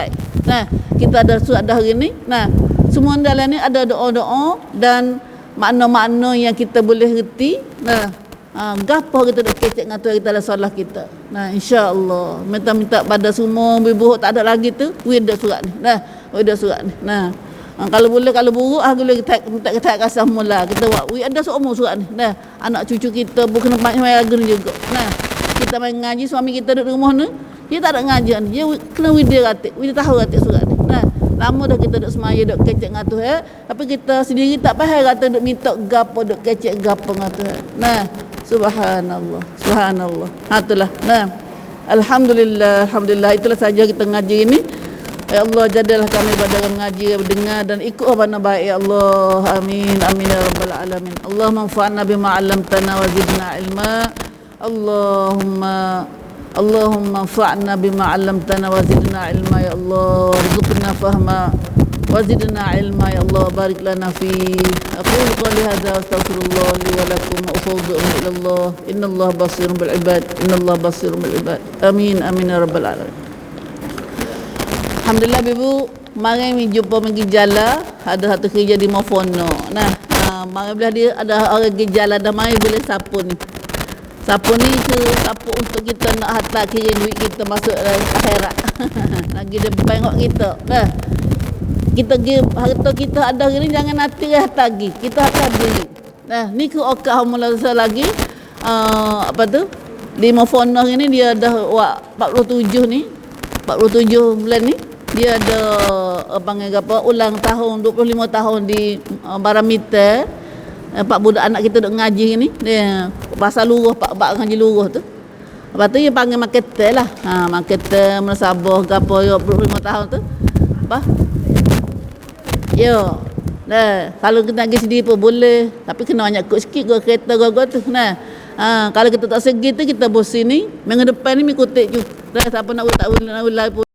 Nah, kita ada surat dah hari ni. Nah, semua dalam ni ada doa-doa dan makna-makna yang kita boleh reti. Nah, gapo kita dah kecek dengan Tuhan kita dalam solat kita. Nah, insya-Allah minta-minta pada semua ibu tak ada lagi tu, we ada surat ni. Nah, we ada surat ni. Nah, Kalau boleh, kalau buruk boleh kita kasih mula. Kita buat ada seumur surat ni. Nah, anak cucu kita bukan banyak main lagu ni juga. Nah, kita main ngaji, suami kita duduk rumah ni, dia tak ada ngaji ni. Dia kena wida tahu ratik surat ni. Nah, lama dah kita duduk semaya, duduk kecek ngatu tapi kita sendiri tak faham kata duduk minta gapo, duduk kecek gapo ngatu Nah, subhanallah. Itulah. Nah, alhamdulillah itulah saja kita ngaji ini. Ya Allah, jadilah kami pada mengaji, mendengar dan ikut mana baik ya Allah. Amin ya rabbal alamin. Allahumma anfa'na bima 'allamtana wa zidna ilma. Allahumma anfa'na bima 'allamtana wa zidna ilma ya Allah. Rizqna fahma wa zidna ilma ya Allah. Barik lana fi. Aqulu qali hadza wa astaghfirullah li wa lakum wa ufawwidu ila Allah. Innallaha basirun bil ibad. Amin ya rabbal alamin. Alhamdulillah Ibu, mari mi jumpa pergi jalan, ada satu kerja di Mofono. Nah, mari bila dia ada orang pergi jalan dah mari boleh sapu ni. Sapu ni sapu untuk kita nak hantar kira duit kita masuk akhirat. Lagi dia bengok kita. Nah, kita harta kita ada hari ni jangan hati tagih. Kita hantar diri. Nah, ni ke okah mula lagi apa tu? Di Mofono ni dia dah 47 ni. 47 bulan ni dia ada panggil apa ulang tahun 25 tahun di Baramita. Pak budak anak kita duk ngaji ni dia pasal luruh pak ngaji luruh tu. Lepas tu dia panggil marketer lah. Marketer Sabah ke apa 25 tahun tu. Apa? Yo. Nah, kalau kita nak pergi sendiri pun boleh, tapi kena banyak kod sikit gua kereta gua tu. Nah. Kalau kita tak segi tu kita bos sini, minggu depan ni mi kutik je. Dah siapa nak tak nak pun